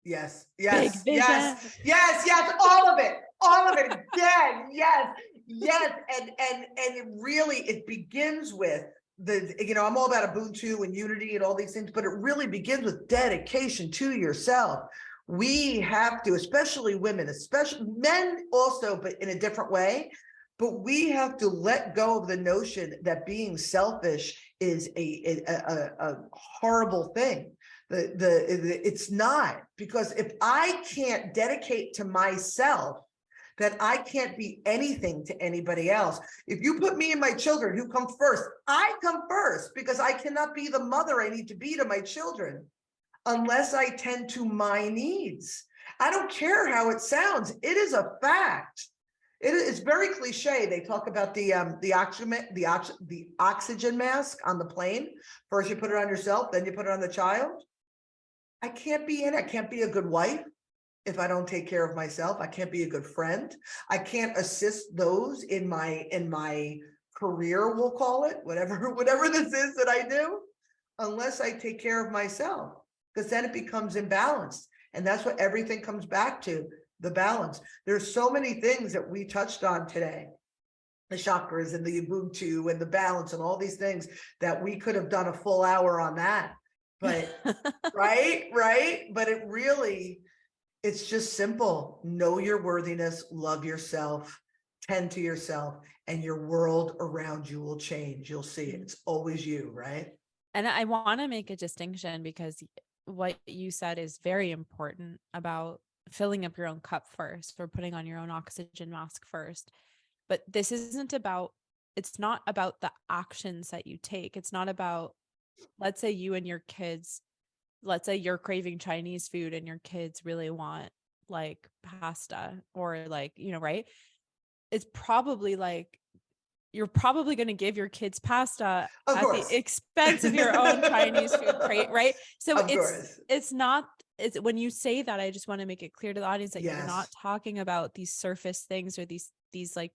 Yes, Big yes, yes, vision. yes, yes, all of it again. Yes, yes. And it really, it begins with I'm all about Ubuntu and unity and all these things, but it really begins with dedication to yourself. We have to, especially women, especially men also, but in a different way. But we have to let go of the notion that being selfish is a horrible thing. It's not, because if I can't dedicate to myself, then I can't be anything to anybody else. If you put me and my children, who come first? I come first, because I cannot be the mother I need to be to my children unless I tend to my needs. I don't care how it sounds. It is a fact. It's very cliche. They talk about the oxygen mask on the plane. First you put it on yourself, then you put it on the child. I can't be in it. I can't be a good wife if I don't take care of myself. I can't be a good friend. I can't assist those in my career, we'll call it, whatever this is that I do, unless I take care of myself, because then it becomes imbalanced. And that's what everything comes back to, the balance. There's so many things that we touched on today, the chakras and the Ubuntu and the balance and all these things, that we could have done a full hour on that. But right. But it really, it's just simple. Know your worthiness, love yourself, tend to yourself, and your world around you will change. You'll see it. It's always you, right? And I want to make a distinction, because what you said is very important about filling up your own cup first, or putting on your own oxygen mask first. But this isn't about, it's not about the actions that you take. It's not about, let's say you and your kids, let's say you're craving Chinese food and your kids really want like pasta, or like, right? It's probably like, you're probably going to give your kids pasta Of at the course. expense of your own Chinese food crate, right? So Of course. it's not, it's, when you say that, I just want to make it clear to the audience that you're not Yes. talking about these surface things, or these like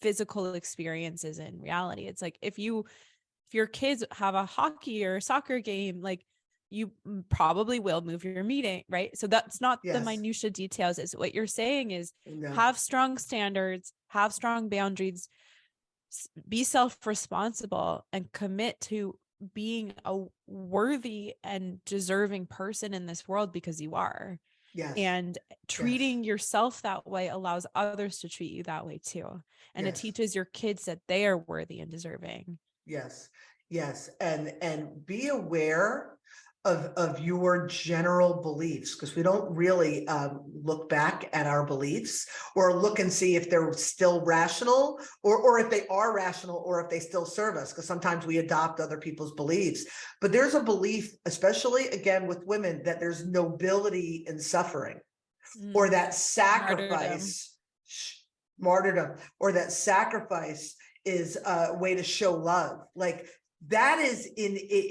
physical experiences in reality. It's like, if your kids have a hockey or soccer game, like, you probably will move your meeting, right? So that's not the Yes. minutia details. Is what you're saying is, No. have strong standards, have strong boundaries, be self-responsible, and commit to being a worthy and deserving person in this world, because you are. Yes. And Yes. treating yourself that way allows others to treat you that way too. And it Yes. teaches your kids that they are worthy and deserving. Yes, yes, and be aware of your general beliefs, because we don't really look back at our beliefs, or look and see if they're still rational, or if they are rational, or if they still serve us, because sometimes we adopt other people's beliefs. But there's a belief, especially again with women, that there's nobility in suffering, or that Martyrdom. sacrifice, martyrdom, or that sacrifice is a way to show love. Like, that is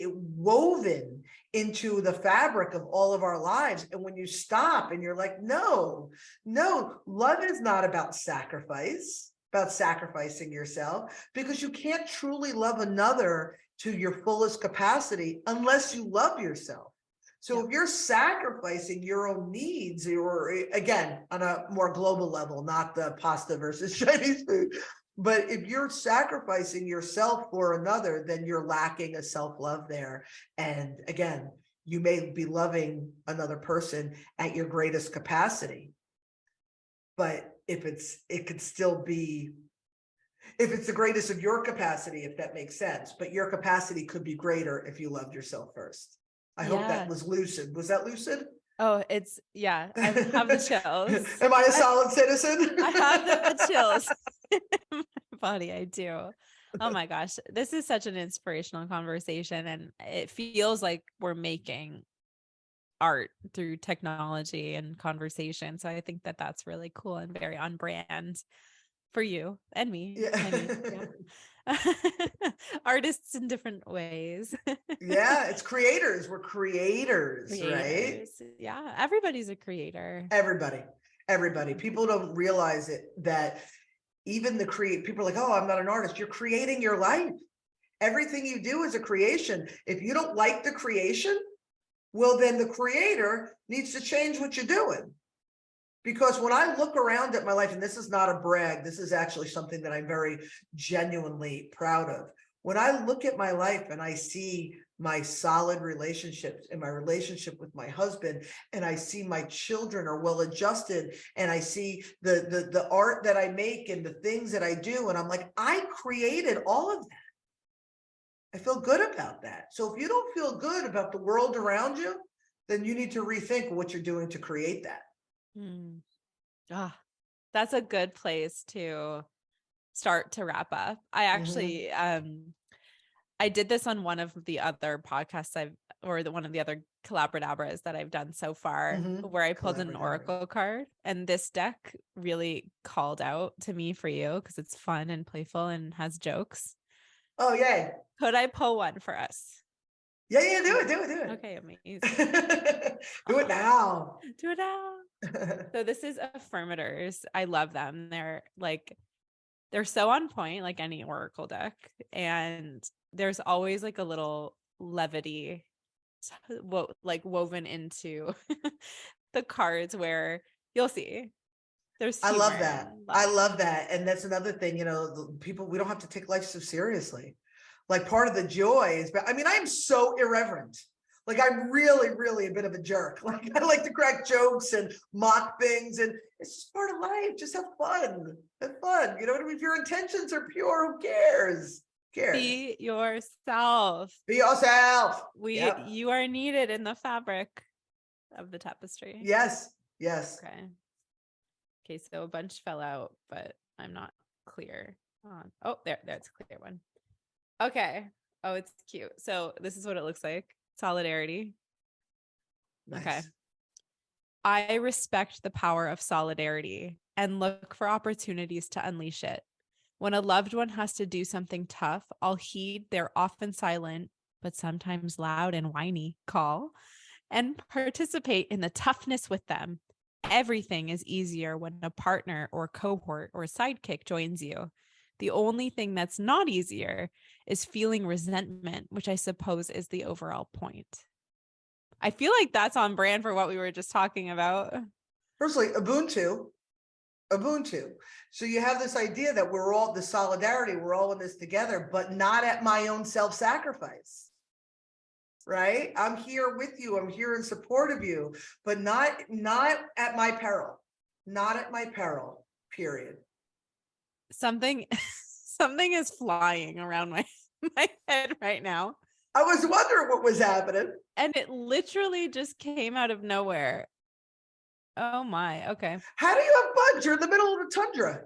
woven into the fabric of all of our lives. And when you stop and you're like, no, love is not about sacrifice, about sacrificing yourself, because you can't truly love another to your fullest capacity unless you love yourself. So if you're sacrificing your own needs, or again, on a more global level, not the pasta versus Chinese food, but if you're sacrificing yourself for another, then you're lacking a self-love there. And again, you may be loving another person at your greatest capacity, but it could still be, if it's the greatest of your capacity, if that makes sense, but your capacity could be greater if you loved yourself first. I hope that Yeah. was lucid. Was that lucid? Oh, yeah, I have the chills. Am I a solid citizen? I have the chills in my body. I do. Oh my gosh. This is such an inspirational conversation, and it feels like we're making art through technology and conversation. So I think that that's really cool and very on brand for you and me. Yeah. I mean, yeah. Artists in different ways. Yeah, it's creators. We're creators, right? Creators. Yeah, everybody's a creator. Everybody. People don't realize it, that even people are like, oh, I'm not an artist. You're creating your life. Everything you do is a creation. If you don't like the creation, well, then the creator needs to change what you're doing. Because when I look around at my life, and this is not a brag, this is actually something that I'm very genuinely proud of. When I look at my life and I see my solid relationships and my relationship with my husband, and I see my children are well adjusted, and I see the art that I make and the things that I do, and I'm like, I created all of that. I feel good about that. So if you don't feel good about the world around you, then you need to rethink what you're doing to create that. Mm. Ah, that's a good place to start to wrap up. I actually, I did this on one of the other podcasts one of the other collaboradabras that I've done so far, where I pulled an oracle card, and this deck really called out to me for you because it's fun and playful and has jokes. Oh, yay. Could I pull one for us? Yeah, do it. Okay, amazing. Do it now. Do it now. So this is affirmators. I love them. They're so on point, like any oracle deck, and there's always like a little levity woven into the cards, where you'll see there's I humor love that. and I love. love that. And that's another thing, people, we don't have to take life so seriously. Like, part of the joy is, I mean, I am so irreverent. Like, I'm really, really a bit of a jerk. Like, I like to crack jokes and mock things, and it's just part of life. Just have fun. Have fun. You know what I mean? If your intentions are pure, who cares? Who cares? Be yourself. Be yourself. You are needed in the fabric of the tapestry. Yes. Okay, so a bunch fell out, but I'm not clear on. Oh, that's a clear one. Okay. Oh, it's cute. So this is what it looks like. Solidarity. Nice. Okay. I respect the power of solidarity and look for opportunities to unleash it. When a loved one has to do something tough, I'll heed their often silent, but sometimes loud and whiny call and participate in the toughness with them. Everything is easier when a partner or cohort or sidekick joins you. The only thing that's not easier is feeling resentment, which I suppose is the overall point. I feel like that's on brand for what we were just talking about. Personally, Ubuntu. So you have this idea that we're all the solidarity, we're all in this together, but not at my own self-sacrifice. Right? I'm here with you. I'm here in support of you, but not at my peril. Not at my peril. Period. Something is flying around my head right now. I was wondering what was happening. And it literally just came out of nowhere. Oh my, okay. How do you have bugs? You're in the middle of the tundra.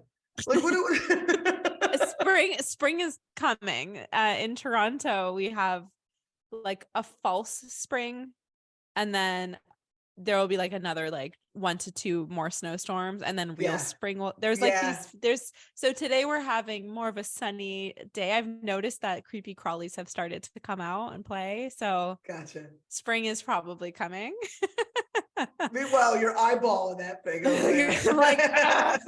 Like, Spring is coming. In Toronto, we have like a false spring, and then there will be like another 1 to 2 more snowstorms, and then real spring so today we're having more of a sunny day. I've noticed that creepy crawlies have started to come out and play, so gotcha. Spring is probably coming. Meanwhile, you're eyeballing that thing over there. Like, ah.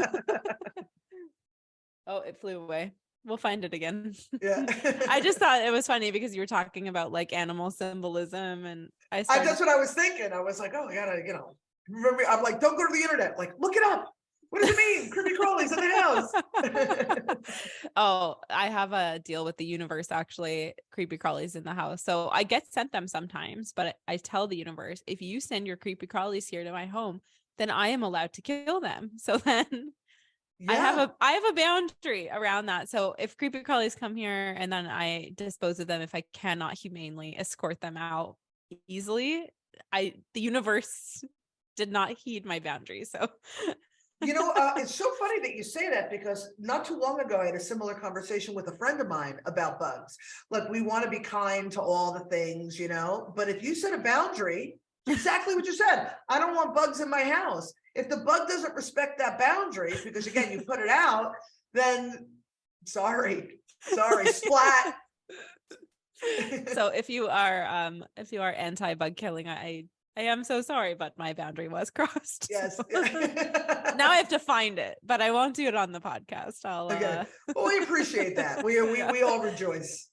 Oh, it flew away. We'll find it again. Yeah. I just thought it was funny because you were talking about like animal symbolism, and that's what I was thinking. I was like, oh, I gotta, remember, I'm like, don't go to the internet. Like, look it up. What does it mean? Creepy crawlies in the house. Oh, I have a deal with the universe, actually. Creepy crawlies in the house. So I get sent them sometimes, but I tell the universe, if you send your creepy crawlies here to my home, then I am allowed to kill them. So then I have a boundary around that. So if creepy crawlies come here and then I dispose of them, if I cannot humanely escort them out, easily. The universe did not heed my boundaries. So It's so funny that you say that because not too long ago, I had a similar conversation with a friend of mine about bugs. Look, we want to be kind to all the things, but if you set a boundary, it's exactly what you said. I don't want bugs in my house. If the bug doesn't respect that boundary, because again, you put it out, then sorry, splat. So if you are anti-bug killing, I am so sorry, but my boundary was crossed. Yes. Now I have to find it, but I won't do it on the podcast. I'll Okay. Well, we appreciate that. We all rejoice.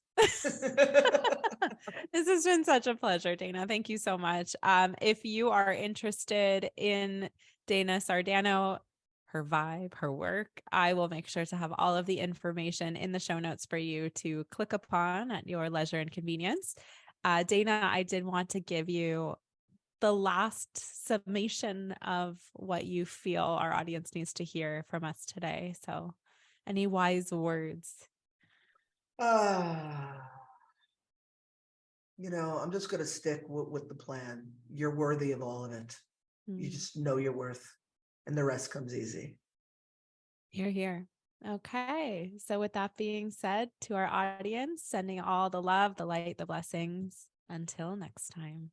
This has been such a pleasure, Dana. Thank you so much. If you are interested in Dana Sardano, her vibe, her work, I will make sure to have all of the information in the show notes for you to click upon at your leisure and convenience. Dana, I did want to give you the last summation of what you feel our audience needs to hear from us today. So, any wise words? I'm just going to stick with the plan. You're worthy of all of it. You just know your worth, and the rest comes easy. Hear, hear. Okay. So, with that being said, to our audience, sending all the love, the light, the blessings. Until next time.